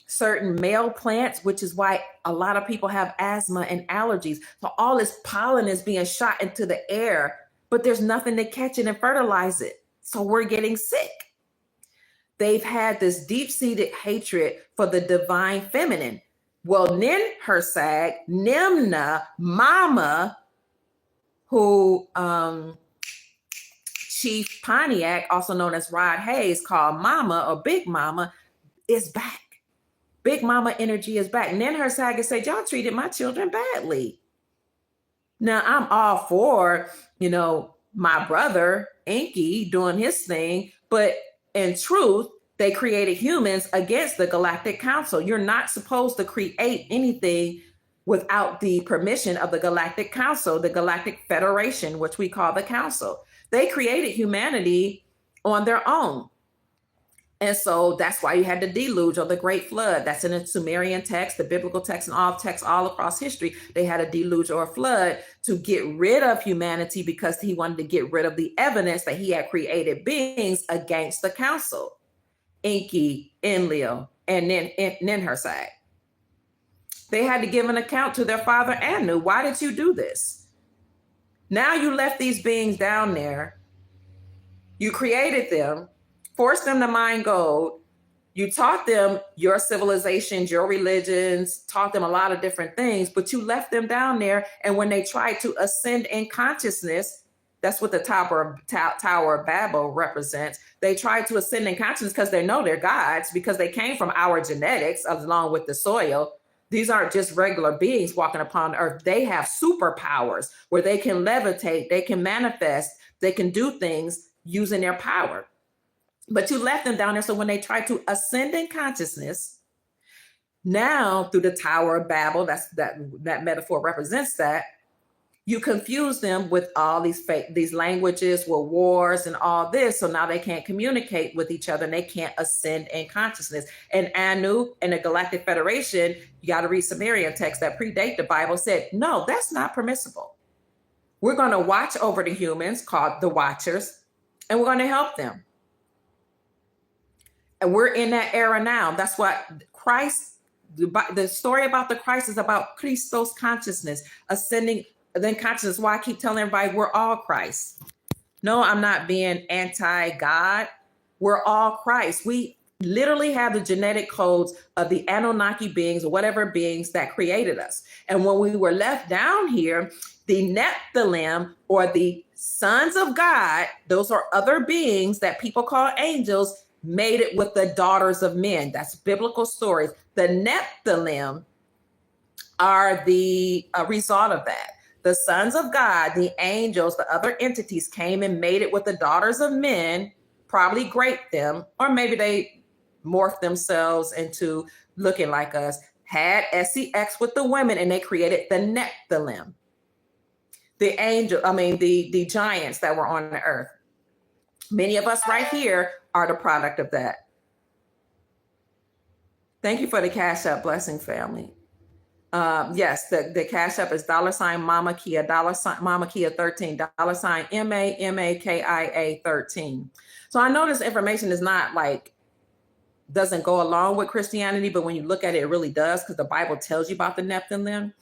certain male plants, which is why a lot of people have asthma and allergies. So all this pollen is being shot into the air, but there's nothing to catch it and fertilize it. So we're getting sick. They've had this deep-seated hatred for the divine feminine. Well, Ninhursag, Nimna, Mama, who Chief Pontiac, also known as Rod Hayes, called Mama or Big Mama, is back. Big Mama energy is back. Ninhursag said, y'all treated my children badly. Now, I'm all for, my brother, Enki, doing his thing, but in truth, they created humans against the Galactic Council. You're not supposed to create anything without the permission of the Galactic Council, the Galactic Federation, which we call the Council. They created humanity on their own. And so that's why you had the deluge or the Great Flood. That's in the Sumerian text, the biblical text, and all texts all across history. They had a deluge or a flood to get rid of humanity because he wanted to get rid of the evidence that he had created beings against the council. Enki, Enlil, and Ninhursag. They had to give an account to their father Anu. Why did you do this? Now you left these beings down there. You created them, forced them to mine gold. You taught them your civilizations, your religions, taught them a lot of different things, but you left them down there. And when they tried to ascend in consciousness, that's what the Tower of Babel represents. They try to ascend in consciousness because they know they're gods, because they came from our genetics along with the soil. These aren't just regular beings walking upon earth. They have superpowers where they can levitate, they can manifest, they can do things using their power. But you left them down there. So when they try to ascend in consciousness, now through the Tower of Babel, that metaphor represents that, You confuse them with all these languages with wars and all this. So now they can't communicate with each other and they can't ascend in consciousness. And Anu and the Galactic Federation, you got to read Sumerian texts that predate the Bible, said, no, that's not permissible. We're going to watch over the humans, called the Watchers, and we're going to help them. And we're in that era now. That's what Christ, the story about the Christ is about Christos consciousness, ascending then consciousness. Why I keep telling everybody we're all Christ. No, I'm not being anti-God. We're all Christ. We literally have the genetic codes of the Anunnaki beings or whatever beings that created us. And when we were left down here, the Nephilim, or the sons of God, those are other beings that people call angels, made it with the daughters of men. That's biblical stories. The Nephilim are the result of that. The sons of God, the angels, the other entities came and made it with the daughters of men, probably raped them, or maybe they morphed themselves into looking like us, had sex with the women, and they created the Nephilim. The giants that were on the earth. Many of us right here are the product of that. Thank you for the Cash App blessing, family. Yes, the Cash App is $ Mama Kia, $ Mama Kia 13, $ MAMAKIA 13. So I know this information is not like, doesn't go along with Christianity, but when you look at it, it really does, because the Bible tells you about the Nephilim.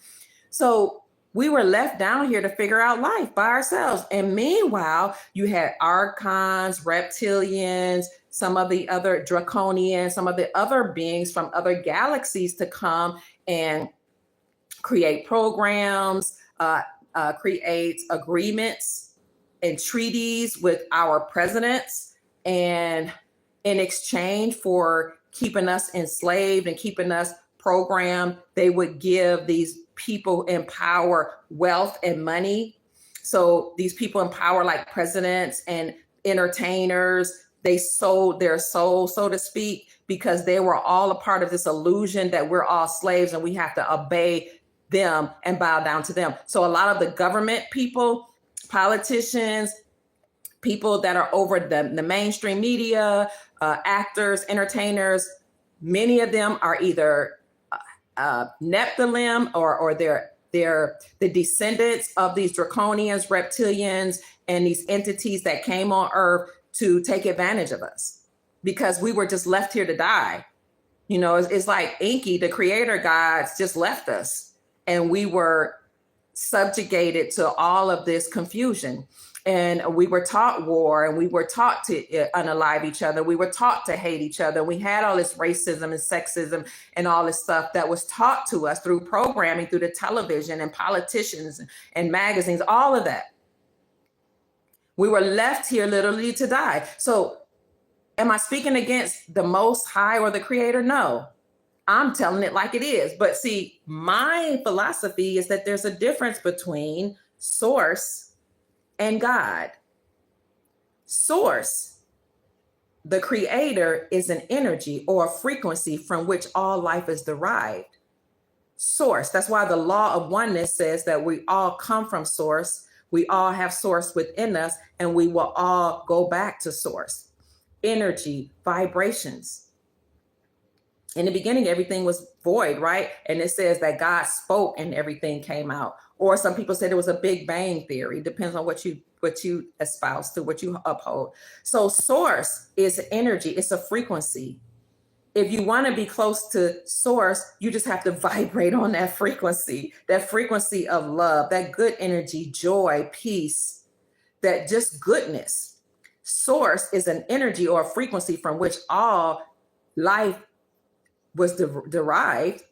So we were left down here to figure out life by ourselves. And meanwhile, you had archons, reptilians, some of the other draconians, some of the other beings from other galaxies to come and create programs, create agreements and treaties with our presidents. And in exchange for keeping us enslaved and keeping us programmed, they would give these people in power wealth and money. So these people in power, like presidents and entertainers, they sold their soul, so to speak, because they were all a part of this illusion that we're all slaves and we have to obey them and bow down to them. So a lot of the government people, politicians, people that are over the mainstream media, actors, entertainers, many of them are either Nephilim or they're the descendants of these draconians, reptilians, and these entities that came on Earth to take advantage of us because we were just left here to die. You know, it's like Enki, the creator gods, just left us and we were subjugated to all of this confusion. And we were taught war, and we were taught to unalive each other. We were taught to hate each other. We had all this racism and sexism and all this stuff that was taught to us through programming, through the television and politicians and magazines, all of that. We were left here literally to die. So am I speaking against the Most High or the Creator? No, I'm telling it like it is. But see, my philosophy is that there's a difference between source and God. Source, the creator, is an energy or a frequency from which all life is derived. Source, that's why the law of oneness says that we all come from source. We all have source within us, and we will all go back to source. Energy, vibrations. In the beginning, everything was void, right? And it says that God spoke and everything came out. Or some people said it was a Big Bang theory. Depends on what you espouse to, what you uphold. So source is energy. It's a frequency. If you want to be close to source, you just have to vibrate on that frequency of love, that good energy, joy, peace, that just goodness. Source is an energy or a frequency from which all life was derived.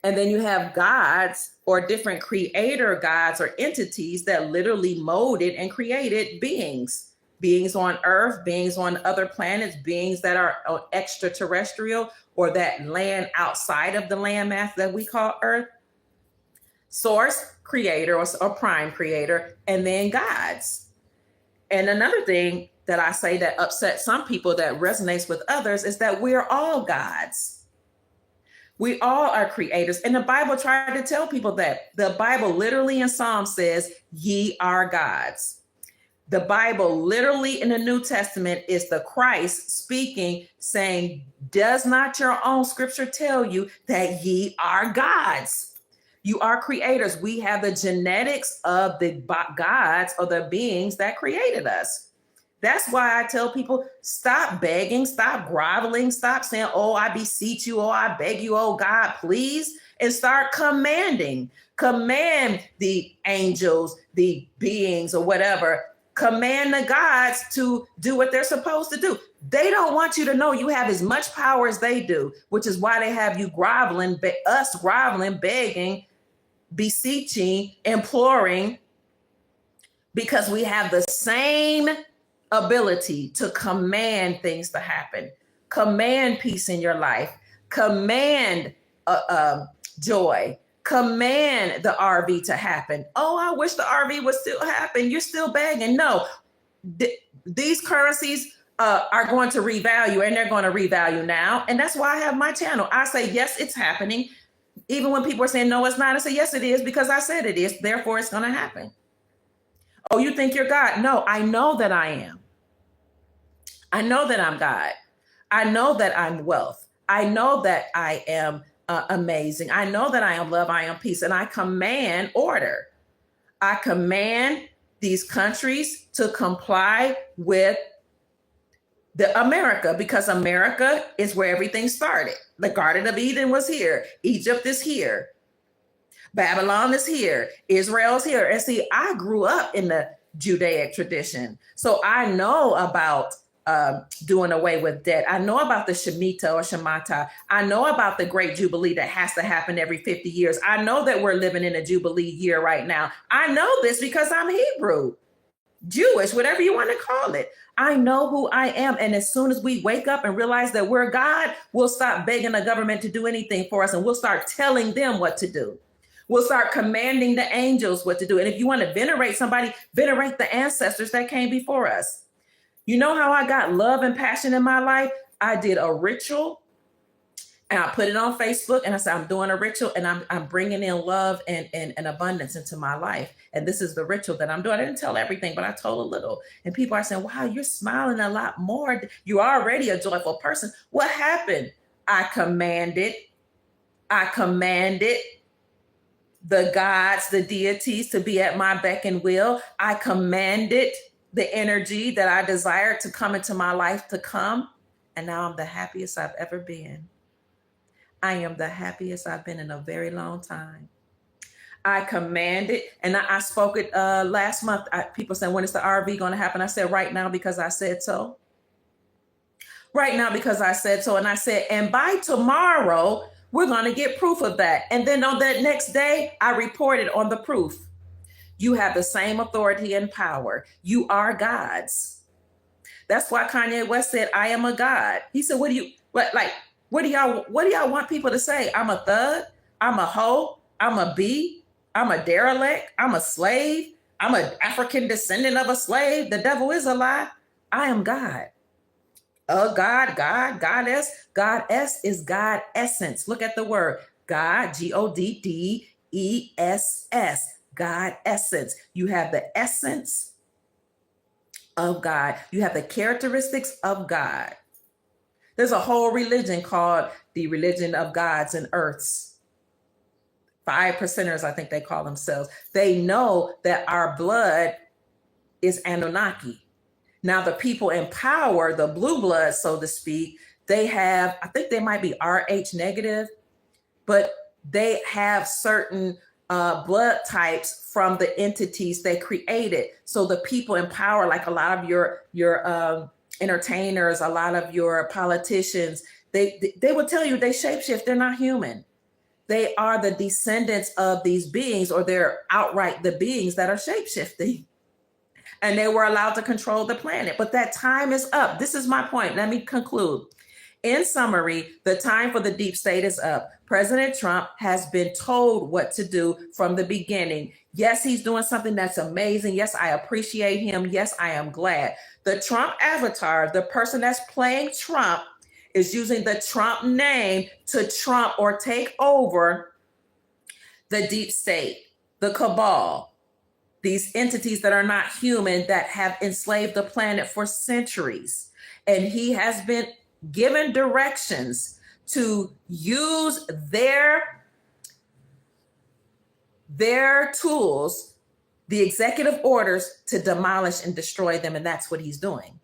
And then you have gods or different creator gods or entities that literally molded and created beings on Earth, beings on other planets, beings that are extraterrestrial or that land outside of the landmass that we call Earth. Source, creator or prime creator, and then gods. And another thing that I say that upsets some people that resonates with others is that we're all gods. We all are creators. And the Bible tried to tell people that. The Bible literally in Psalm says, ye are gods. The Bible literally in the New Testament is the Christ speaking, saying, does not your own scripture tell you that ye are gods? You are creators. We have the genetics of the gods or the beings that created us. That's why I tell people, stop begging, stop groveling, stop saying, oh, I beseech you, oh, I beg you, oh, God, please, and start commanding. Command the angels, the beings or whatever, command the gods to do what they're supposed to do. They don't want you to know you have as much power as they do, which is why they have you groveling, us groveling, begging, beseeching, imploring, because we have the same ability to command things to happen, command peace in your life, command joy, command the RV to happen. Oh, I wish the RV would still happen. You're still begging. No, these currencies are going to revalue, and they're going to revalue now. And that's why I have my channel. I say, yes, it's happening. Even when people are saying, no, it's not, I say, yes, it is, because I said it is. Therefore, it's going to happen. Oh, you think you're God? No, I know that I am. I know that I'm God. I know that I'm wealth. I know that I am amazing. I know that I am love. I am peace. And I command order. I command these countries to comply with the America, because America is where everything started. The Garden of Eden was here. Egypt is here. Babylon is here. Israel's here. And see, I grew up in the Judaic tradition. So I know about doing away with debt. I know about the Shemitah or Shemitah. I know about the great Jubilee that has to happen every 50 years. I know that we're living in a Jubilee year right now. I know this because I'm Hebrew, Jewish, whatever you want to call it. I know who I am. And as soon as we wake up and realize that we're God, we'll stop begging the government to do anything for us, and we'll start telling them what to do. We'll start commanding the angels what to do. And if you want to venerate somebody, venerate the ancestors that came before us. You know how I got love and passion in my life? I did a ritual and I put it on Facebook, and I said, I'm doing a ritual, and I'm bringing in love and abundance into my life. And this is the ritual that I'm doing. I didn't tell everything, but I told a little. And people are saying, wow, you're smiling a lot more. You're already a joyful person. What happened? I commanded the gods, the deities to be at my beck and will. I commanded the energy that I desired to come into my life to come. And now I'm the happiest I've ever been. I am the happiest I've been in a very long time. I commanded, and I spoke it last month. People saying, when is the RV going to happen? I said, right now, because I said so. Right now, because I said so. And I said, and by tomorrow, we're going to get proof of that. And then on that next day, I reported on the proof. You have the same authority and power. You are gods. That's why Kanye West said, I am a God. He said, what do y'all want people to say? I'm a thug. I'm a hoe. I'm a bee. I'm a derelict. I'm a slave. I'm an African descendant of a slave. The devil is a lie. I am God. God, goddess. Goddess is God essence. Look at the word God, Goddes, God essence. You have the essence of God. You have the characteristics of God. There's a whole religion called the religion of gods and earths. 5%ers, I think they call themselves. They know that our blood is Anunnaki. Now, the people in power, the blue blood, so to speak, they have, I think they might be Rh negative, but they have certain blood types from the entities they created. So the people in power, like a lot of your entertainers, a lot of your politicians, they will tell you they shapeshift. They're not human. They are the descendants of these beings, or they're outright the beings that are shapeshifting. And they were allowed to control the planet. But that time is up. This is my point. Let me conclude. In summary, the time for the deep state is up. President Trump has been told what to do from the beginning. Yes, he's doing something that's amazing. Yes, I appreciate him. Yes, I am glad. The Trump avatar, the person that's playing Trump, is using the Trump name to trump or take over the deep state, the cabal, these entities that are not human that have enslaved the planet for centuries. And he has been given directions to use their tools, the executive orders, to demolish and destroy them. And that's what he's doing.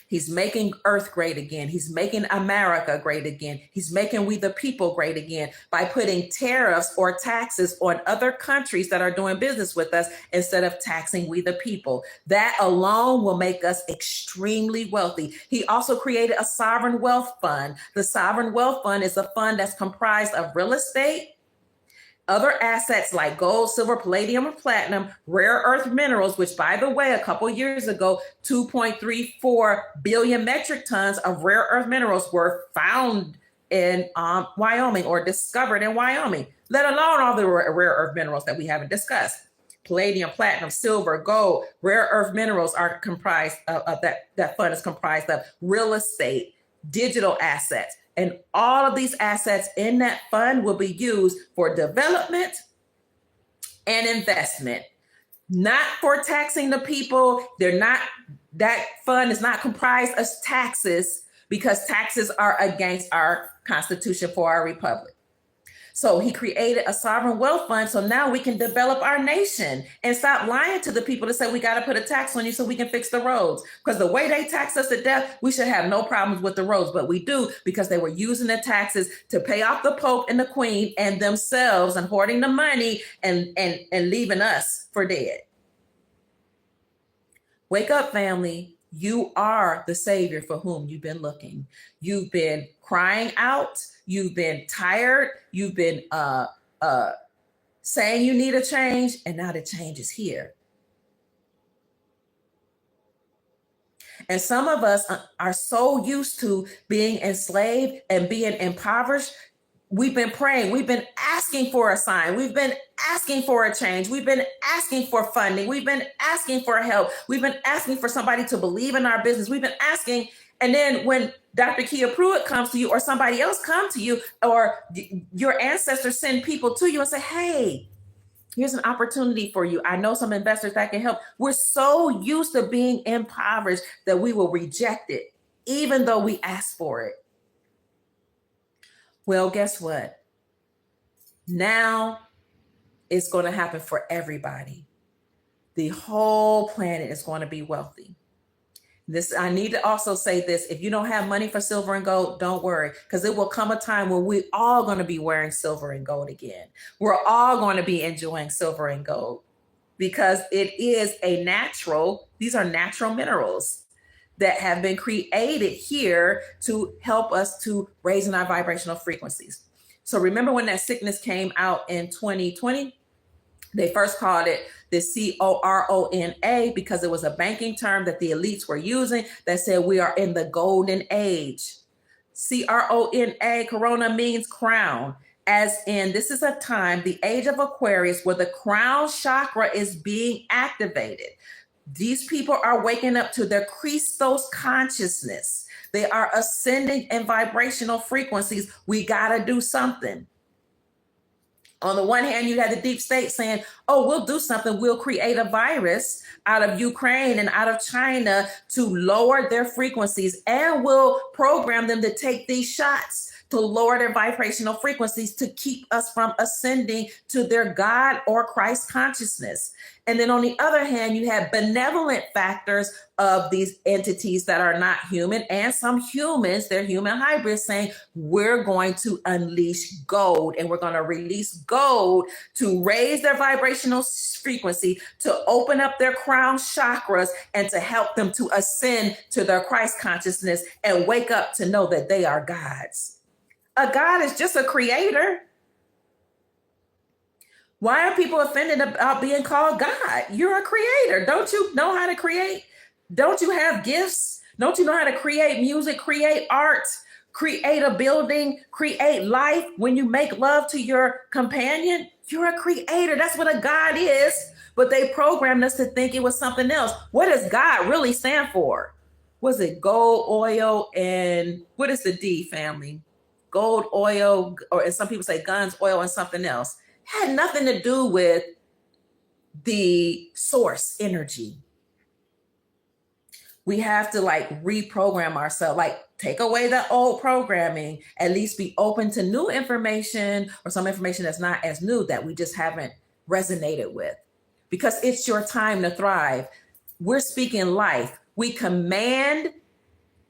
He's making Earth great again. He's making America great again. He's making we the people great again by putting tariffs or taxes on other countries that are doing business with us instead of taxing we the people. That alone will make us extremely wealthy. He also created a sovereign wealth fund. The sovereign wealth fund is a fund that's comprised of real estate, other assets like gold, silver, palladium, and platinum, rare earth minerals, which, by the way, a couple years ago, 2.34 billion metric tons of rare earth minerals were found in Wyoming or discovered in Wyoming, let alone all the rare earth minerals that we haven't discussed. Palladium, platinum, silver, gold, rare earth minerals are comprised of that fund is comprised of real estate, digital assets. And all of these assets in that fund will be used for development and investment, not for taxing the people. That fund is not comprised of taxes because taxes are against our Constitution for our republic. So he created a sovereign wealth fund. So now we can develop our nation and stop lying to the people to say we got to put a tax on you so we can fix the roads. Because the way they tax us to death, we should have no problems with the roads. But we do, because they were using the taxes to pay off the Pope and the Queen and themselves and hoarding the money and leaving us for dead. Wake up, family. You are the savior for whom you've been looking. You've been crying out. You've been tired. You've been saying you need a change, and now the change is here. And some of us are so used to being enslaved and being impoverished. We've been praying. We've been asking for a sign. We've been asking for a change. We've been asking for funding. We've been asking for help. We've been asking for somebody to believe in our business. We've been asking. And then when Dr. Kia Pruitt comes to you, or somebody else come to you, or your ancestors send people to you and say, hey, here's an opportunity for you. I know some investors that can help. We're so used to being impoverished that we will reject it, even though we ask for it. Well, guess what? Now it's going to happen for everybody. The whole planet is going to be wealthy. I need to also say this. If you don't have money for silver and gold, don't worry, because it will come a time where we're all going to be wearing silver and gold again. We're all going to be enjoying silver and gold because it is these are natural minerals that have been created here to help us to raise in our vibrational frequencies. So remember when that sickness came out in 2020? They first called it the CORONA because it was a banking term that the elites were using that said we are in the golden age. CRONA, corona, means crown, as in this is a time, the age of Aquarius, where the crown chakra is being activated. These people are waking up to their Christos consciousness. They are ascending in vibrational frequencies. We got to do something. On the one hand, you had the deep state saying, oh, we'll do something. We'll create a virus out of Ukraine and out of China to lower their frequencies, and we'll program them to take these shots to lower their vibrational frequencies to keep us from ascending to their God or Christ consciousness. And then on the other hand, you have benevolent factors of these entities that are not human, and some humans, they're human hybrids, saying we're going to unleash gold and we're going to release gold to raise their vibrational frequency, to open up their crown chakras, and to help them to ascend to their Christ consciousness and wake up to know that they are gods. A God is just a creator. Why are people offended about being called God? You're a creator. Don't you know how to create? Don't you have gifts? Don't you know how to create music, create art, create a building, create life? When you make love to your companion, you're a creator. That's what a God is. But they programmed us to think it was something else. What does God really stand for? was it gold, oil, and what is the D, family? Gold, oil, or as some people say, guns, oil, and something else. Had nothing to do with the source energy. We have to like reprogram ourselves, like take away the old programming, at least be open to new information or some information that's not as new that we just haven't resonated with, because it's your time to thrive. We're speaking life. We command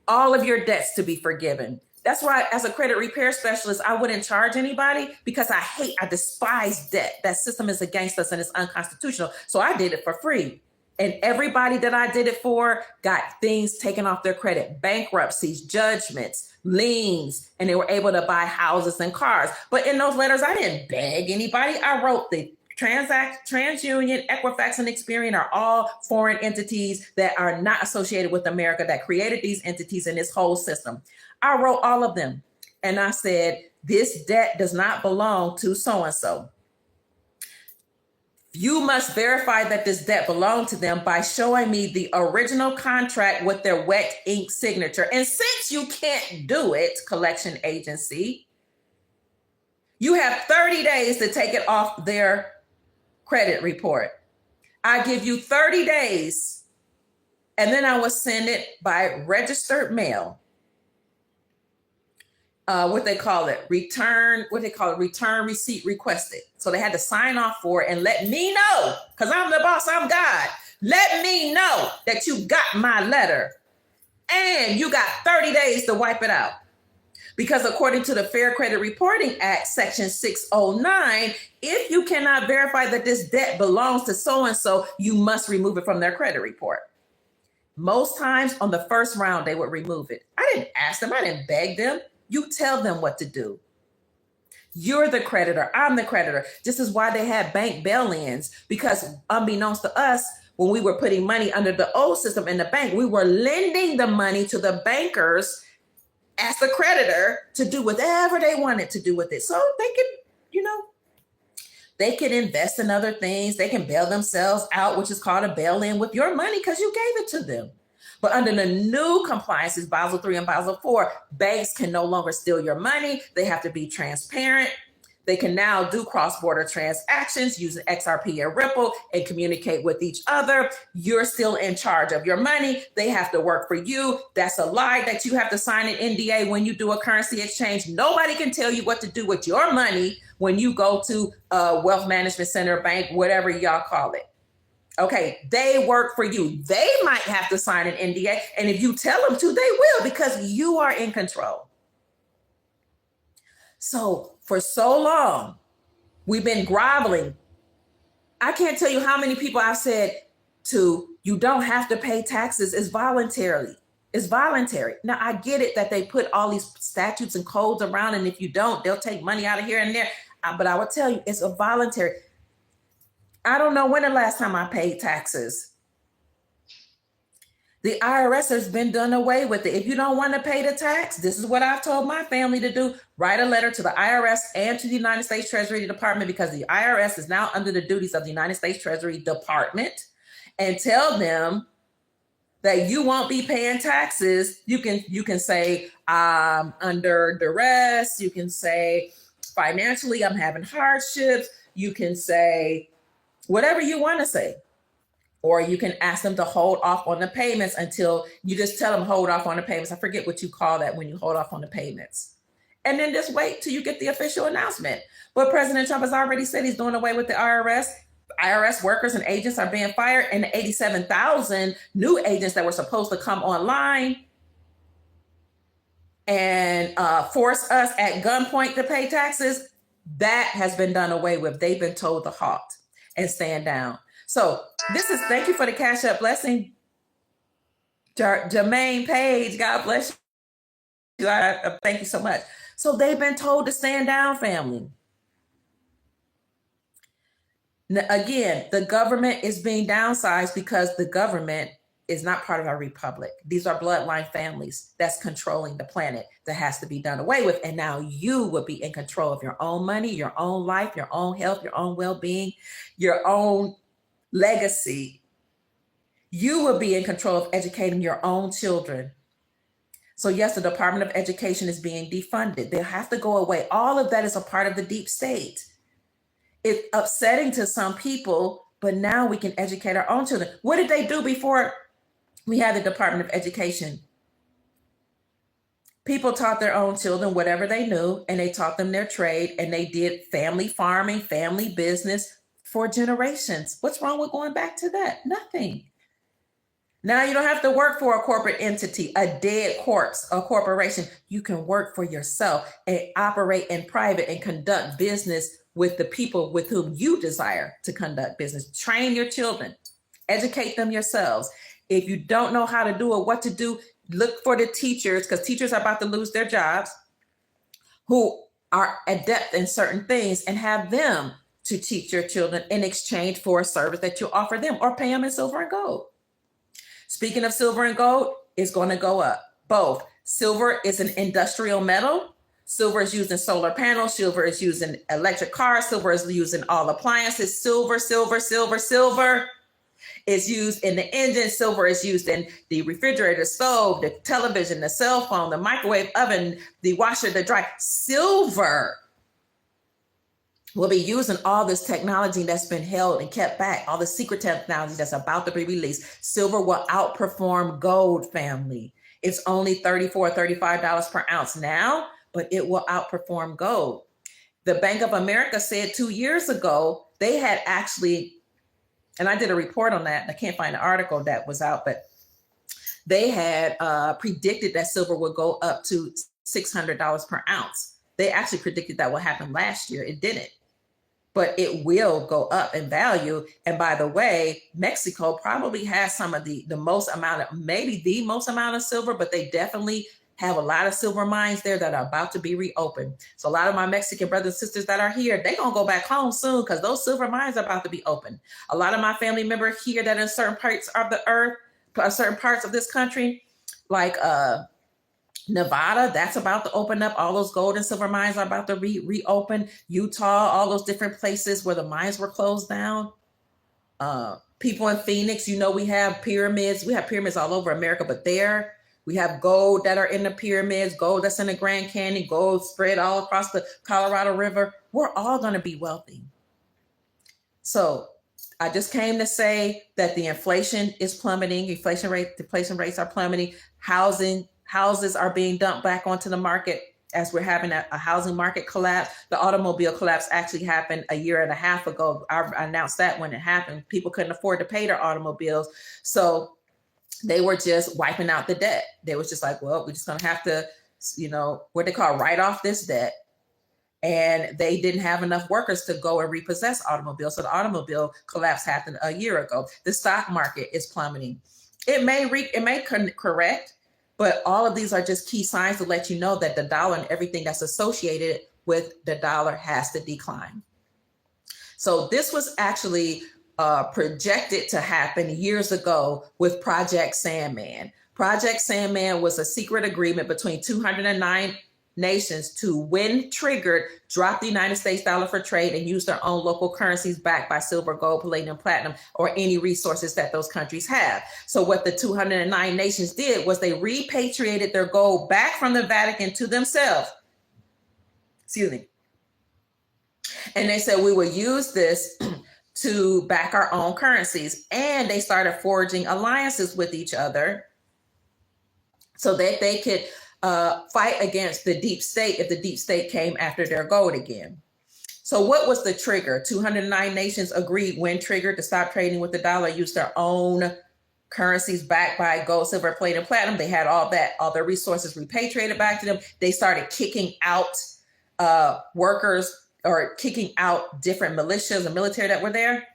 all of your debts to be forgiven. That's why as a credit repair specialist, I wouldn't charge anybody, because I despise debt. That system is against us and it's unconstitutional. So I did it for free. And everybody that I did it for got things taken off their credit, bankruptcies, judgments, liens, and they were able to buy houses and cars. But in those letters, I didn't beg anybody. I wrote the TransUnion, Equifax, and Experian are all foreign entities that are not associated with America, that created these entities in this whole system. I wrote all of them. And I said, this debt does not belong to so-and-so. You must verify that this debt belonged to them by showing me the original contract with their wet ink signature. And since you can't do it, collection agency, you have 30 days to take it off their credit report. I give you 30 days, and then I will send it by registered mail. Return receipt requested. So they had to sign off for it and let me know, because I'm the boss, I'm God. Let me know that you got my letter, and you got 30 days to wipe it out. Because according to the Fair Credit Reporting Act, Section 609, if you cannot verify that this debt belongs to so-and-so, you must remove it from their credit report. Most times on the first round, they would remove it. I didn't ask them, I didn't beg them. You tell them what to do. You're the creditor, I'm the creditor. This is why they had bank bail-ins, because unbeknownst to us, when we were putting money under the old system in the bank, we were lending the money to the bankers as the creditor to do whatever they wanted to do with it. So they can, they can invest in other things. They can bail themselves out, which is called a bail-in with your money because you gave it to them. But under the new compliances, Basel III and Basel IV, banks can no longer steal your money. They have to be transparent. They can now do cross-border transactions using XRP and Ripple and communicate with each other. You're still in charge of your money. They have to work for you. That's a lie that you have to sign an NDA when you do a currency exchange. Nobody can tell you what to do with your money when you go to a wealth management center, bank, whatever y'all call it. Okay, they work for you. They might have to sign an NDA, and if you tell them to, they will, because you are in control. So for so long, we've been groveling. I can't tell you how many people I've said to, you don't have to pay taxes. It's voluntary. It's voluntary. Now, I get it that they put all these statutes and codes around, and if you don't, they'll take money out of here and there. But I will tell you, it's a voluntary. I don't know when the last time I paid taxes. The IRS has been done away with it. If you don't want to pay the tax, this is what I've told my family to do. Write a letter to the IRS and to the United States Treasury Department, because the IRS is now under the duties of the United States Treasury Department, and tell them that you won't be paying taxes. You can say, under duress. You can say, financially, I'm having hardships. You can say whatever you want to say. Or you can ask them to hold off on the payments until you just tell them hold off on the payments. I forget what you call that when you hold off on the payments. And then just wait till you get the official announcement. But President Trump has already said he's doing away with the IRS. IRS workers and agents are being fired, and the 87,000 new agents that were supposed to come online and force us at gunpoint to pay taxes, that has been done away with. They've been told to halt and stand down. So this is, thank you for the Cash App blessing, Jermaine Page. God bless you. Thank you so much. So they've been told to stand down, family. Now, again, the government is being downsized because the government is not part of our republic. These are bloodline families that's controlling the planet. That has to be done away with. And now you will be in control of your own money, your own life, your own health, your own well-being, your own legacy. You will be in control of educating your own children. So yes, the Department of Education is being defunded. They'll have to go away. All of that is a part of the deep state. It's upsetting to some people, but now we can educate our own children. What did they do before we had the Department of Education? People taught their own children whatever they knew, and they taught them their trade, and they did family farming, family business for generations. What's wrong with going back to that? Nothing. Now you don't have to work for a corporate entity, a dead corpse, a corporation. You can work for yourself and operate in private and conduct business with the people with whom you desire to conduct business. Train your children, educate them yourselves. If you don't know how to do or what to do, look for the teachers, because teachers are about to lose their jobs, who are adept in certain things, and have them to teach your children in exchange for a service that you offer them, or pay them in silver and gold. Speaking of silver and gold, it's going to go up. Both. Silver is an industrial metal. Silver is used in solar panels. Silver is used in electric cars. Silver is used in all appliances. Silver is used in the engine. Silver is used in the refrigerator, stove, the television, the cell phone, the microwave oven, the washer, the dryer. Silver will be using all this technology that's been held and kept back, all the secret technology that's about to be released. Silver will outperform gold, family. It's only $34, $35 per ounce now, but it will outperform gold. The Bank of America said 2 years ago, they had actually, and I did a report on that. I can't find the article that was out, but they had predicted that silver would go up to $600 per ounce. They actually predicted that would happen last year. It didn't. But it will go up in value. And by the way, Mexico probably has some of the most amount of, maybe the most amount of silver, but they definitely have a lot of silver mines there that are about to be reopened. So a lot of my Mexican brothers and sisters that are here, they're going to go back home soon because those silver mines are about to be open. A lot of my family members here that in certain parts of the earth, certain parts of this country, like Nevada, that's about to open up. All those gold and silver mines are about to reopen. Utah, all those different places where the mines were closed down. People in Phoenix, we have pyramids. We have pyramids all over America, but there we have gold that are in the pyramids, gold that's in the Grand Canyon, gold spread all across the Colorado River. We're all going to be wealthy. So I just came to say that the inflation is plummeting. Inflation rates are plummeting. Houses are being dumped back onto the market as we're having a housing market collapse. The automobile collapse actually happened a year and a half ago. I announced that when it happened. People couldn't afford to pay their automobiles. So they were just wiping out the debt. They was just like, well, we're just going to have to, what they call write off this debt. And they didn't have enough workers to go and repossess automobiles. So the automobile collapse happened a year ago. The stock market is plummeting. It may correct, but all of these are just key signs to let you know that the dollar and everything that's associated with the dollar has to decline. So this was actually projected to happen years ago with Project Sandman. Project Sandman was a secret agreement between 209 nations to, when triggered, drop the United States dollar for trade and use their own local currencies backed by silver, gold, palladium, platinum, or any resources that those countries have. So what the 209 nations did was they repatriated their gold back from the Vatican to themselves. Excuse me. And they said, we will use this to back our own currencies. And they started forging alliances with each other so that they could fight against the deep state if the deep state came after their gold again. So what was the trigger? 209 nations agreed when triggered to stop trading with the dollar, use their own currencies backed by gold, silver, palladium, platinum. They had all their resources repatriated back to them. They started kicking out workers or kicking out different militias and military that were there.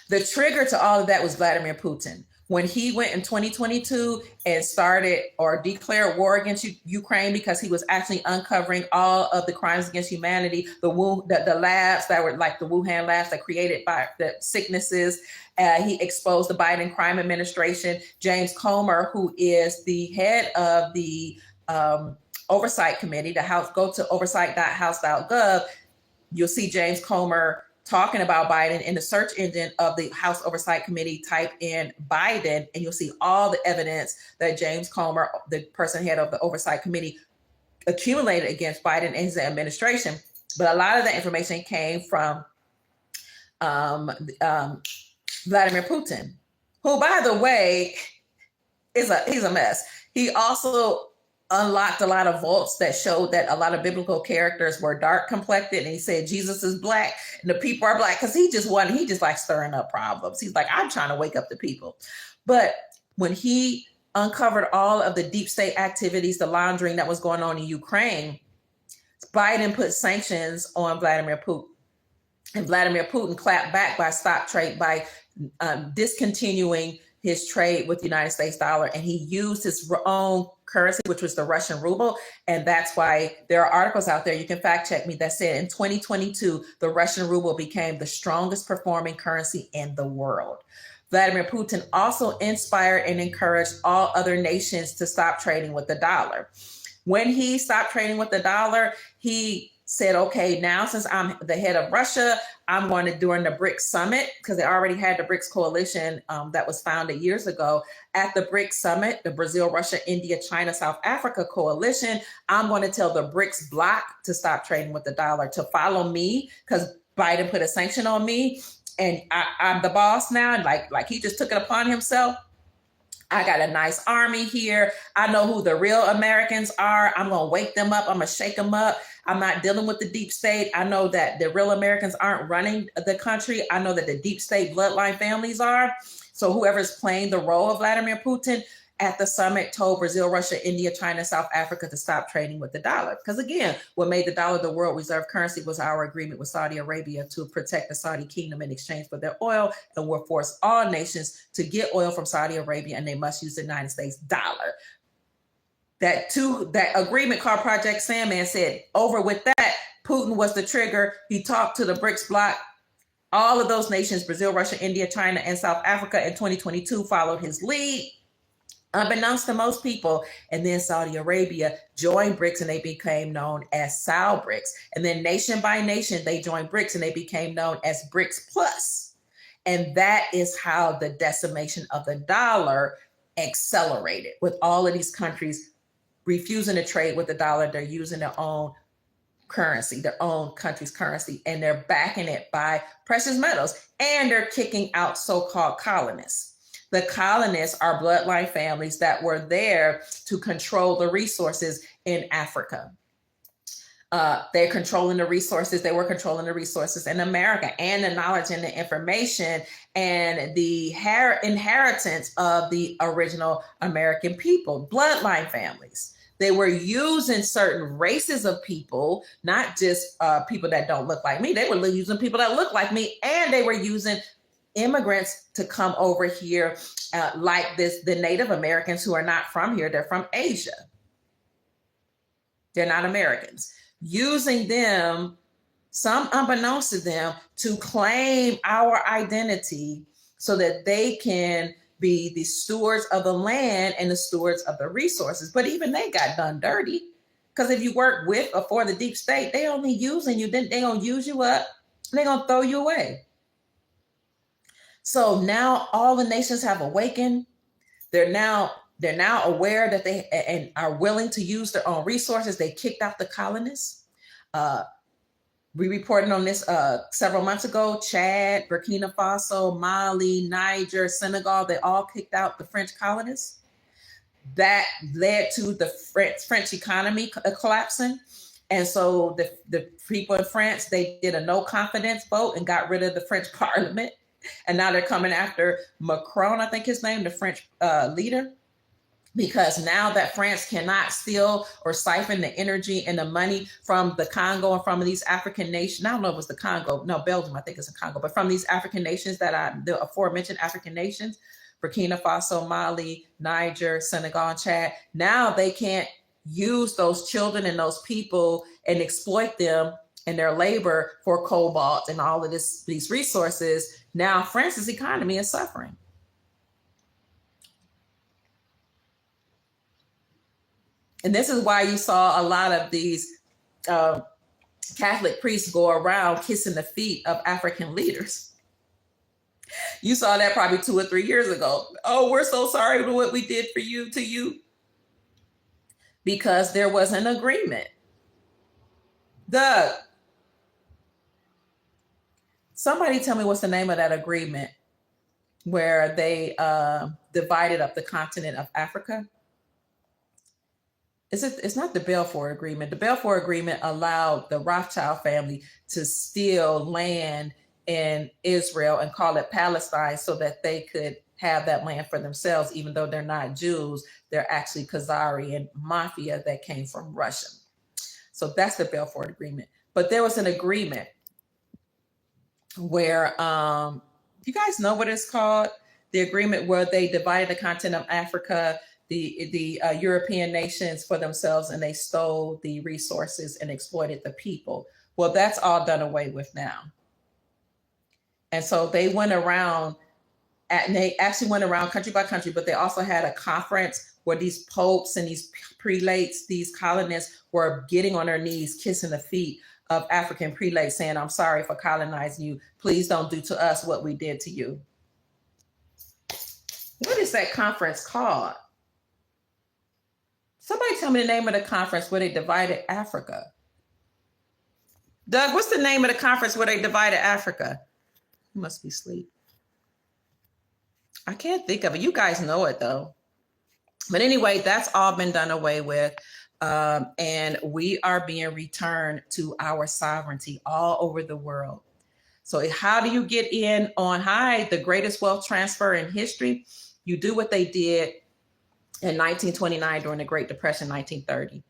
The trigger to all of that was Vladimir Putin. When he went in 2022 and started or declared war against Ukraine because he was actually uncovering all of the crimes against humanity, the labs that were like the Wuhan labs that created by the sicknesses. He exposed the Biden crime administration. James Comer, who is the head of the oversight committee, the House, go to oversight.house.gov. You'll see James Comer talking about Biden, in the search engine of the House Oversight Committee, type in Biden, and you'll see all the evidence that James Comer, the person head of the Oversight Committee, accumulated against Biden and his administration. But a lot of that information came from Vladimir Putin, who, by the way, he's a mess. He also unlocked a lot of vaults that showed that a lot of biblical characters were dark complected, and he said Jesus is black and the people are black, because he just like stirring up problems. He's like, I'm trying to wake up the people. But when he uncovered all of the deep state activities, the laundering that was going on in Ukraine, Biden put sanctions on Vladimir Putin. And Vladimir Putin clapped back by discontinuing his trade with the United States dollar. And he used his own currency, which was the Russian ruble. And that's why there are articles out there, you can fact check me, that said in 2022, the Russian ruble became the strongest performing currency in the world. Vladimir Putin also inspired and encouraged all other nations to stop trading with the dollar. When he stopped trading with the dollar, he said, okay, now since I'm the head of Russia, I'm going to, during the BRICS summit, because they already had the BRICS coalition that was founded years ago. At the BRICS summit, the Brazil, Russia, India, China, South Africa coalition, I'm going to tell the BRICS bloc to stop trading with the dollar, to follow me, because Biden put a sanction on me, and I'm the boss now. And like he just took it upon himself. I got a nice army here. I know who the real Americans are. I'm going to wake them up. I'm going to shake them up. I'm not dealing with the deep state. I know that the real Americans aren't running the country. I know that the deep state bloodline families are. So whoever's playing the role of Vladimir Putin at the summit told Brazil, Russia, India, China, South Africa to stop trading with the dollar. Because again, what made the dollar the world reserve currency was our agreement with Saudi Arabia to protect the Saudi kingdom in exchange for their oil, and will force all nations to get oil from Saudi Arabia, and they must use the United States dollar. That agreement called Project Sandman said, over with that. Putin was the trigger. He talked to the BRICS bloc. All of those nations, Brazil, Russia, India, China, and South Africa in 2022 followed his lead, unbeknownst to most people. And then Saudi Arabia joined BRICS, and they became known as Sal BRICS. And then nation by nation, they joined BRICS, and they became known as BRICS Plus. And that is how the decimation of the dollar accelerated, with all of these countries refusing to trade with the dollar. They're using their own currency, their own country's currency, and they're backing it by precious metals, and they're kicking out so-called colonists. The colonists are bloodline families that were there to control the resources in Africa. They're controlling the resources. They were controlling the resources in America, and the knowledge and the information and the inheritance of the original American people, bloodline families. They were using certain races of people, not just people that don't look like me. They were using people that look like me, and they were using immigrants to come over here like the Native Americans who are not from here. They're from Asia. They're not Americans. Using them, some unbeknownst to them, to claim our identity so that they can be the stewards of the land and the stewards of the resources. But even they got done dirty, because if you work with or for the deep state, they only using you, then they're going to use you up, and they're going to throw you away. So now all the nations have awakened. They're now aware that they and are willing to use their own resources. They kicked out the colonists. We reported on this several months ago. Chad, Burkina Faso, Mali, Niger, Senegal, they all kicked out the French colonists. That led to the French economy collapsing. And so the people in France, they did a no confidence vote and got rid of the French parliament. And now they're coming after Macron, I think his name, the French leader, because now that France cannot steal or siphon the energy and the money from the Congo and from these African nations. I don't know if it was the Congo. No, Belgium, I think it's the Congo. But from these African nations the aforementioned African nations, Burkina Faso, Mali, Niger, Senegal, and Chad, now they can't use those children and those people and exploit them and their labor for cobalt and all of these resources. Now France's economy is suffering. And this is why you saw a lot of these Catholic priests go around kissing the feet of African leaders. You saw that probably 2 or 3 years ago. Oh, we're so sorry for what we did for you, to you. Because there was an agreement. Doug, somebody tell me what's the name of that agreement where they divided up the continent of Africa? It's not the Balfour Agreement. The Balfour Agreement allowed the Rothschild family to steal land in Israel and call it Palestine so that they could have that land for themselves, even though they're not Jews. They're actually Khazarian mafia that came from Russia. So that's the Balfour Agreement. But there was an agreement where, you guys know what it's called? The agreement where they divided the continent of Africa, the European nations for themselves, and they stole the resources and exploited the people. Well, that's all done away with now. And so they went around, and they actually went around country by country, but they also had a conference where these popes and these prelates, these colonists, were getting on their knees, kissing the feet of African prelates, saying, I'm sorry for colonizing you. Please don't do to us what we did to you. What is that conference called? Somebody tell me the name of the conference where they divided Africa. Doug, what's the name of the conference where they divided Africa? You must be asleep. I can't think of it. You guys know it though. But anyway, that's all been done away with. And we are being returned to our sovereignty all over the world. So how do you get in on the greatest wealth transfer in history? You do what they did in 1929 during the Great Depression, 1930.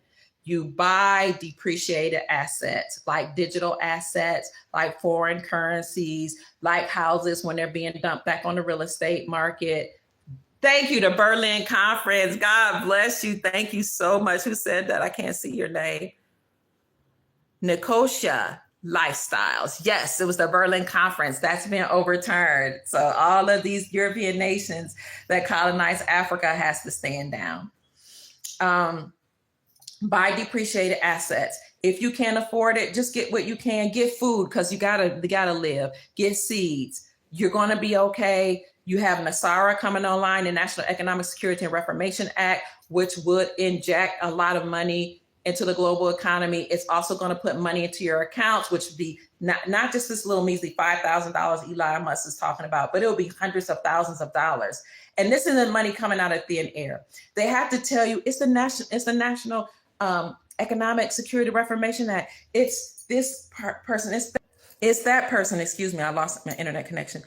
You buy depreciated assets, like digital assets, like foreign currencies, like houses when they're being dumped back on the real estate market. Thank you, the Berlin Conference. God bless you. Thank you so much. Who said that? I can't see your name. Nicosia Lifestyles. Yes, it was the Berlin Conference. That's been overturned. So all of these European nations that colonized Africa has to stand down. Buy depreciated assets. If you can't afford it, just get what you can. Get food, because you gotta live. Get seeds. You're gonna be okay. You have NASARA coming online, the National Economic Security and Reformation Act, which would inject a lot of money into the global economy. It's also going to put money into your accounts, which would be not just this little measly $5,000 Elon Musk is talking about, but it'll be hundreds of thousands of dollars. And this isn't money coming out of thin air. They have to tell you it's the National Economic Security Reformation Act. It's this person. It's that person. Excuse me, I lost my internet connection.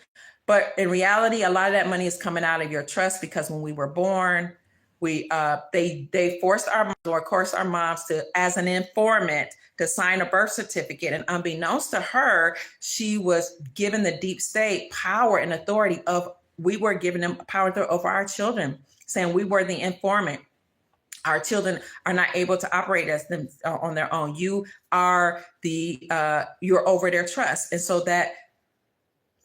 But in reality, a lot of that money is coming out of your trust, because when we were born, they forced our moms to, as an informant, to sign a birth certificate. And unbeknownst to her, she was given the deep state power and authority we were giving them power over our children, saying we were the informant. Our children are not able to operate as them on their own. You are you're over their trust. And so that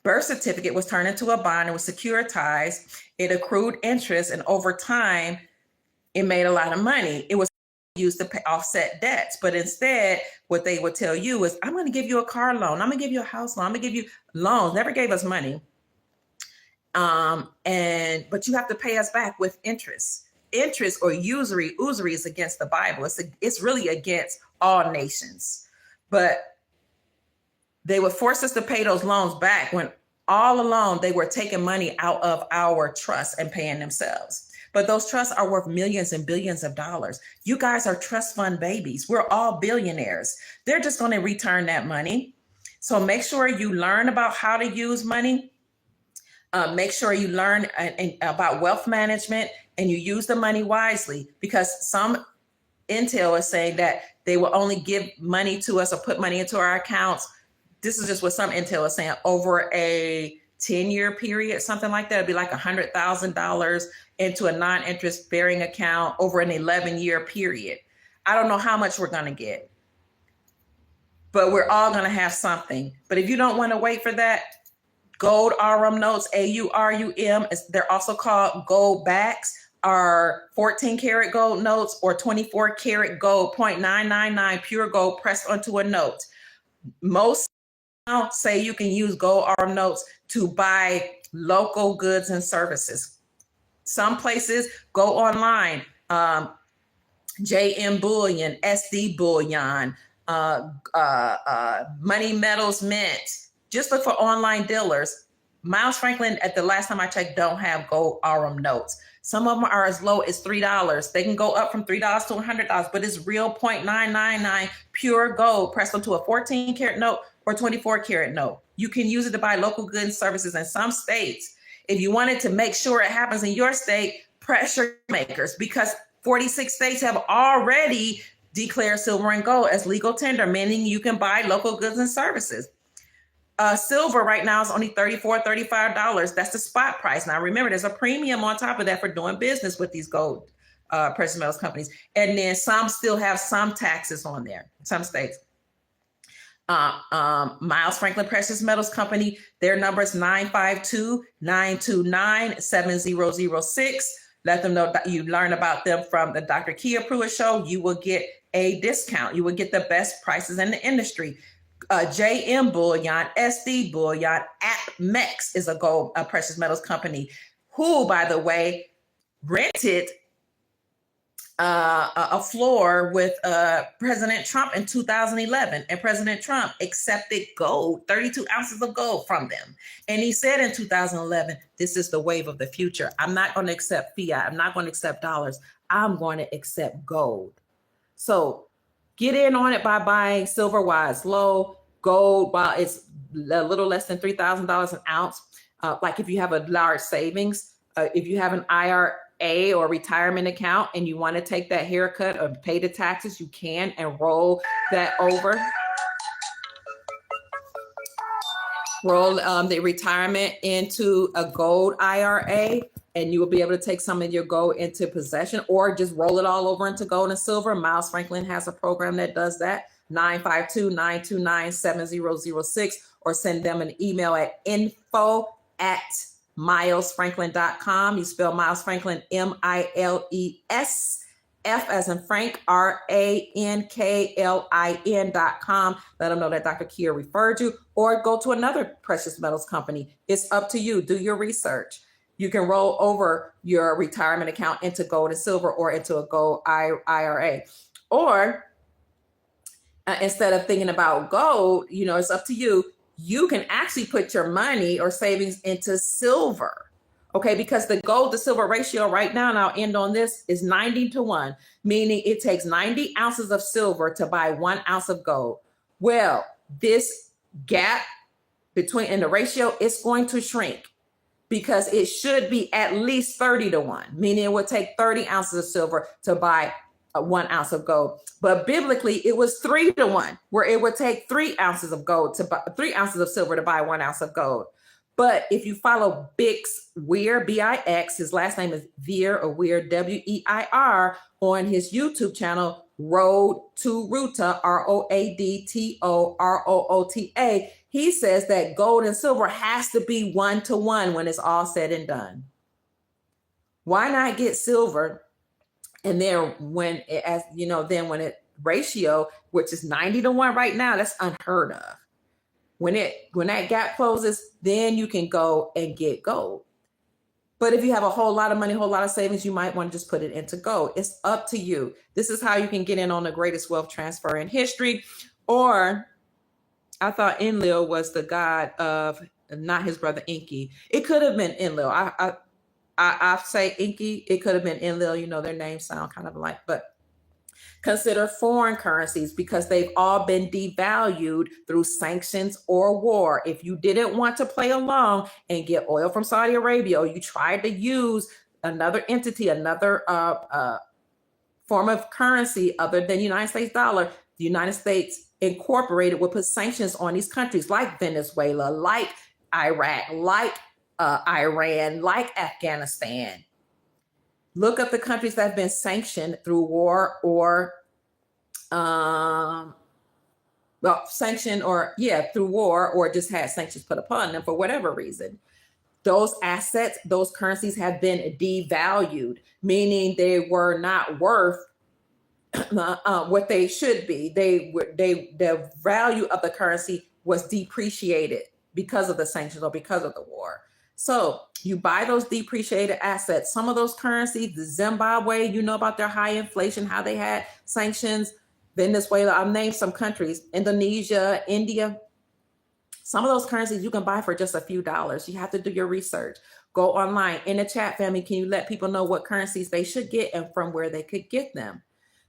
birth certificate was turned into a bond. It was securitized. It accrued interest, and over time, it made a lot of money. It was used to offset debts. But instead, what they would tell you is, I'm going to give you a car loan. I'm going to give you a house loan. I'm going to give you loans. Never gave us money. But you have to pay us back with interest. Interest, or usury is against the Bible. It's really against all nations. But they would force us to pay those loans back when all along they were taking money out of our trust and paying themselves. But those trusts are worth millions and billions of dollars. You guys are trust fund babies. We're all billionaires. They're just going to return that money. So make sure you learn about how to use money. Make sure you learn about wealth management, and you use the money wisely, because some intel is saying that they will only give money to us or put money into our accounts. This is just what some intel is saying, over a 10-year period, something like that. It'd be like $100,000 into a non-interest bearing account over an 11-year period. I don't know how much we're going to get, but we're all going to have something. But if you don't want to wait for that, gold RM notes, AURUM, they're also called gold backs. are 14 karat gold notes or 24 karat gold, 0.999 pure gold pressed onto a note. Most now say you can use gold RM notes to buy local goods and services. Some places go online. JM Bullion, SD Bullion, Money Metals Mint. Just look for online dealers. Miles Franklin, at the last time I checked, don't have gold RM notes. Some of them are as low as $3. They can go up from $3 to $100, but it's real 0.999 pure gold pressed onto a 14 karat note or 24 karat note. You can use it to buy local goods and services in some states. If you wanted to make sure it happens in your state, pressure makers, because 46 states have already declared silver and gold as legal tender, meaning you can buy local goods and services. Silver right now is only $34, $35. That's the spot price. Now, remember, there's a premium on top of that for doing business with these gold precious metals companies. And then some still have some taxes on there, some states. Miles Franklin Precious Metals Company, their number is 952-929-7006. Let them know that you learn about them from the Dr. Kia Pruitt Show. You will get a discount. You will get the best prices in the industry. JM Bullion, SD Bullion, AppMex is a precious metals company who, by the way, rented a floor with President Trump in 2011, and President Trump accepted gold, 32 ounces of gold from them. And he said in 2011, this is the wave of the future. I'm not going to accept fiat. I'm not going to accept dollars. I'm going to accept gold. So get in on it by buying silver while it's low, gold while it's a little less than $3,000 an ounce. Like if you have a large savings, if you have an IRA or retirement account and you want to take that haircut or pay the taxes, you can, and roll that over. Roll the retirement into a gold IRA, and you will be able to take some of your gold into possession, or just roll it all over into gold and silver. Miles Franklin has a program that does that. 952-929-7006, or send them an email at info@milesfranklin.com. You spell Miles Franklin MILES, F as in Frank, RANKLIN.com. Let them know that Dr. Kia referred you, or go to another precious metals company. It's up to you. Do your research. You can roll over your retirement account into gold and silver, or into a gold IRA. Or instead of thinking about gold, it's up to you. You can actually put your money or savings into silver. Okay, because the gold to silver ratio right now, and I'll end on this, is 90-1, meaning it takes 90 ounces of silver to buy 1 ounce of gold. Well, this gap in the ratio is going to shrink, because it should be at least 30-1, meaning it would take 30 ounces of silver to buy 1 ounce of gold. But biblically, it was 3-1, where it would take 3 ounces of gold to buy 3 ounces of silver to buy 1 ounce of gold. But if you follow Bix Weir, BIX, his last name is Veer or Weir, WEIR, on his YouTube channel, Road to Ruta, ROADTOROOTA, he says that gold and silver has to be 1-1 when it's all said and done. Why not get silver? And then when it ratio, which is 90-1 right now, that's unheard of. When that gap closes, then you can go and get gold. But if you have a whole lot of money, a whole lot of savings, you might want to just put it into gold. It's up to you. This is how you can get in on the greatest wealth transfer in history. Or I thought Enlil was the god of, not his brother Enki. It could have been Enlil. I say Enki. It could have been Enlil. Their names sound kind of alike, but consider foreign currencies, because they've all been devalued through sanctions or war. If you didn't want to play along and get oil from Saudi Arabia, or you tried to use another entity, another form of currency other than United States dollar, the United States Incorporated would put sanctions on these countries like Venezuela, like Iraq, like Iran, like Afghanistan. Look up the countries that have been sanctioned through war or through war, or just had sanctions put upon them for whatever reason. those assets, those currencies have been devalued, meaning they were not worth what they should be. The value of the currency was depreciated because of the sanctions or because of the war. So you buy those depreciated assets. Some of those currencies, the Zimbabwe, you know about their high inflation, how they had sanctions. Venezuela, I'll name some countries, Indonesia, India. Some of those currencies you can buy for just a few dollars. You have to do your research. Go online. In the chat, family, can you let people know what currencies they should get and from where they could get them?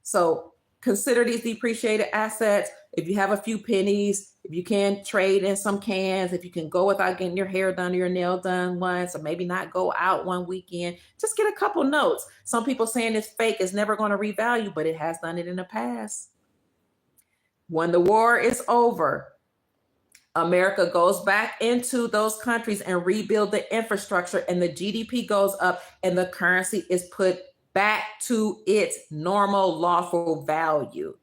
So consider these depreciated assets. If you have a few pennies, if you can trade in some cans, if you can go without getting your hair done or your nail done once, or maybe not go out one weekend, just get a couple notes. Some people saying it's fake, it's never going to revalue, but it has done it in the past. When the war is over, America goes back into those countries and rebuild the infrastructure, and the GDP goes up and the currency is put back to its normal lawful value,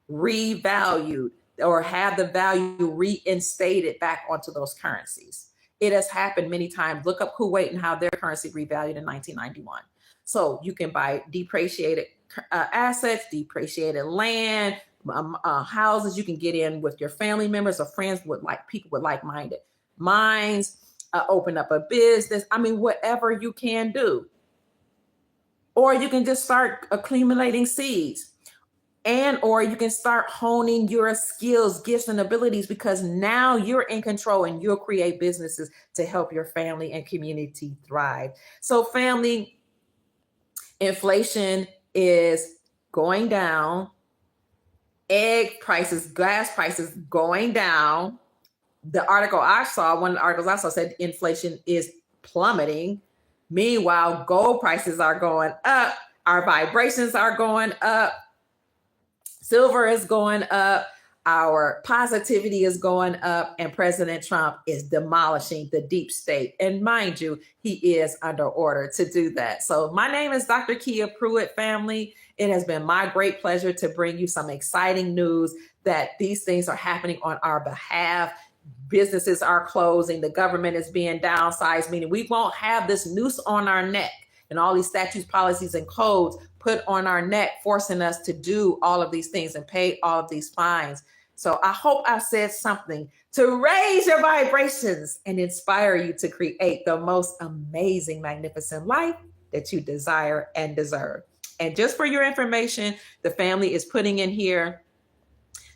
revalued, or have the value reinstated back onto those currencies. It has happened many times. Look up Kuwait and how their currency revalued in 1991. So you can buy depreciated assets, depreciated land, houses you can get in with your family members or friends with people with like-minded minds, open up a business. I mean, whatever you can do. Or you can just start accumulating seeds, or you can start honing your skills, gifts, and abilities, because now you're in control and you'll create businesses to help your family and community thrive. So family, inflation is going down. Egg prices, gas prices going down. The article I saw, one of the articles I saw said inflation is plummeting. Meanwhile, gold prices are going up. Our vibrations are going up. Silver is going up. Our positivity is going up. And President Trump is demolishing the deep state. And mind you, he is under order to do that. So my name is Dr. Kia Pruitt, family. It has been my great pleasure to bring you some exciting news that these things are happening on our behalf. Businesses are closing. The government is being downsized, meaning we won't have this noose on our neck and all these statutes, policies, and codes put on our neck, forcing us to do all of these things and pay all of these fines. So I hope I've said something to raise your vibrations and inspire you to create the most amazing, magnificent life that you desire and deserve. And just for your information, the family is putting in here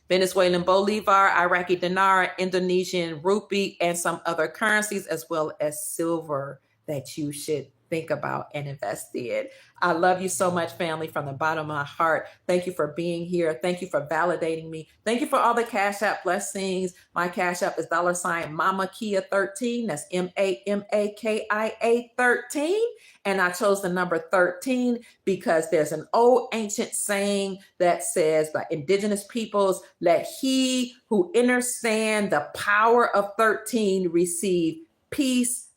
Venezuelan bolivar, Iraqi dinar, Indonesian rupee, and some other currencies, as well as silver that you should think about and invest in. I love you so much, family, from the bottom of my heart. Thank you for being here. Thank you for validating me. Thank you for all the Cash App blessings. My Cash App is $Mama Kia 13. That's MAMAKIA 13. And I chose the number 13 because there's an old ancient saying that says, by indigenous peoples, let he who understand the power of 13 receive peace,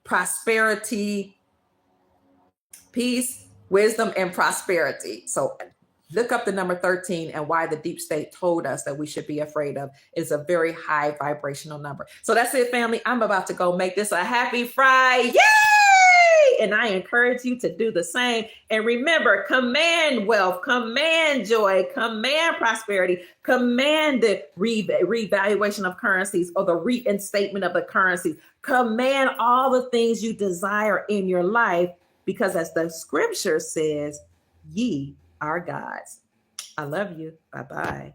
prosperity, wisdom, and prosperity. So look up the number 13 and why the deep state told us that we should be afraid of. It's a very high vibrational number. So that's it, family. I'm about to go make this a happy Friday. Yay! And I encourage you to do the same. And remember, command wealth, command joy, command prosperity, command the revaluation of currencies or the reinstatement of the currencies. Command all the things you desire in your life, because as the scripture says, ye are gods. I love you. Bye-bye.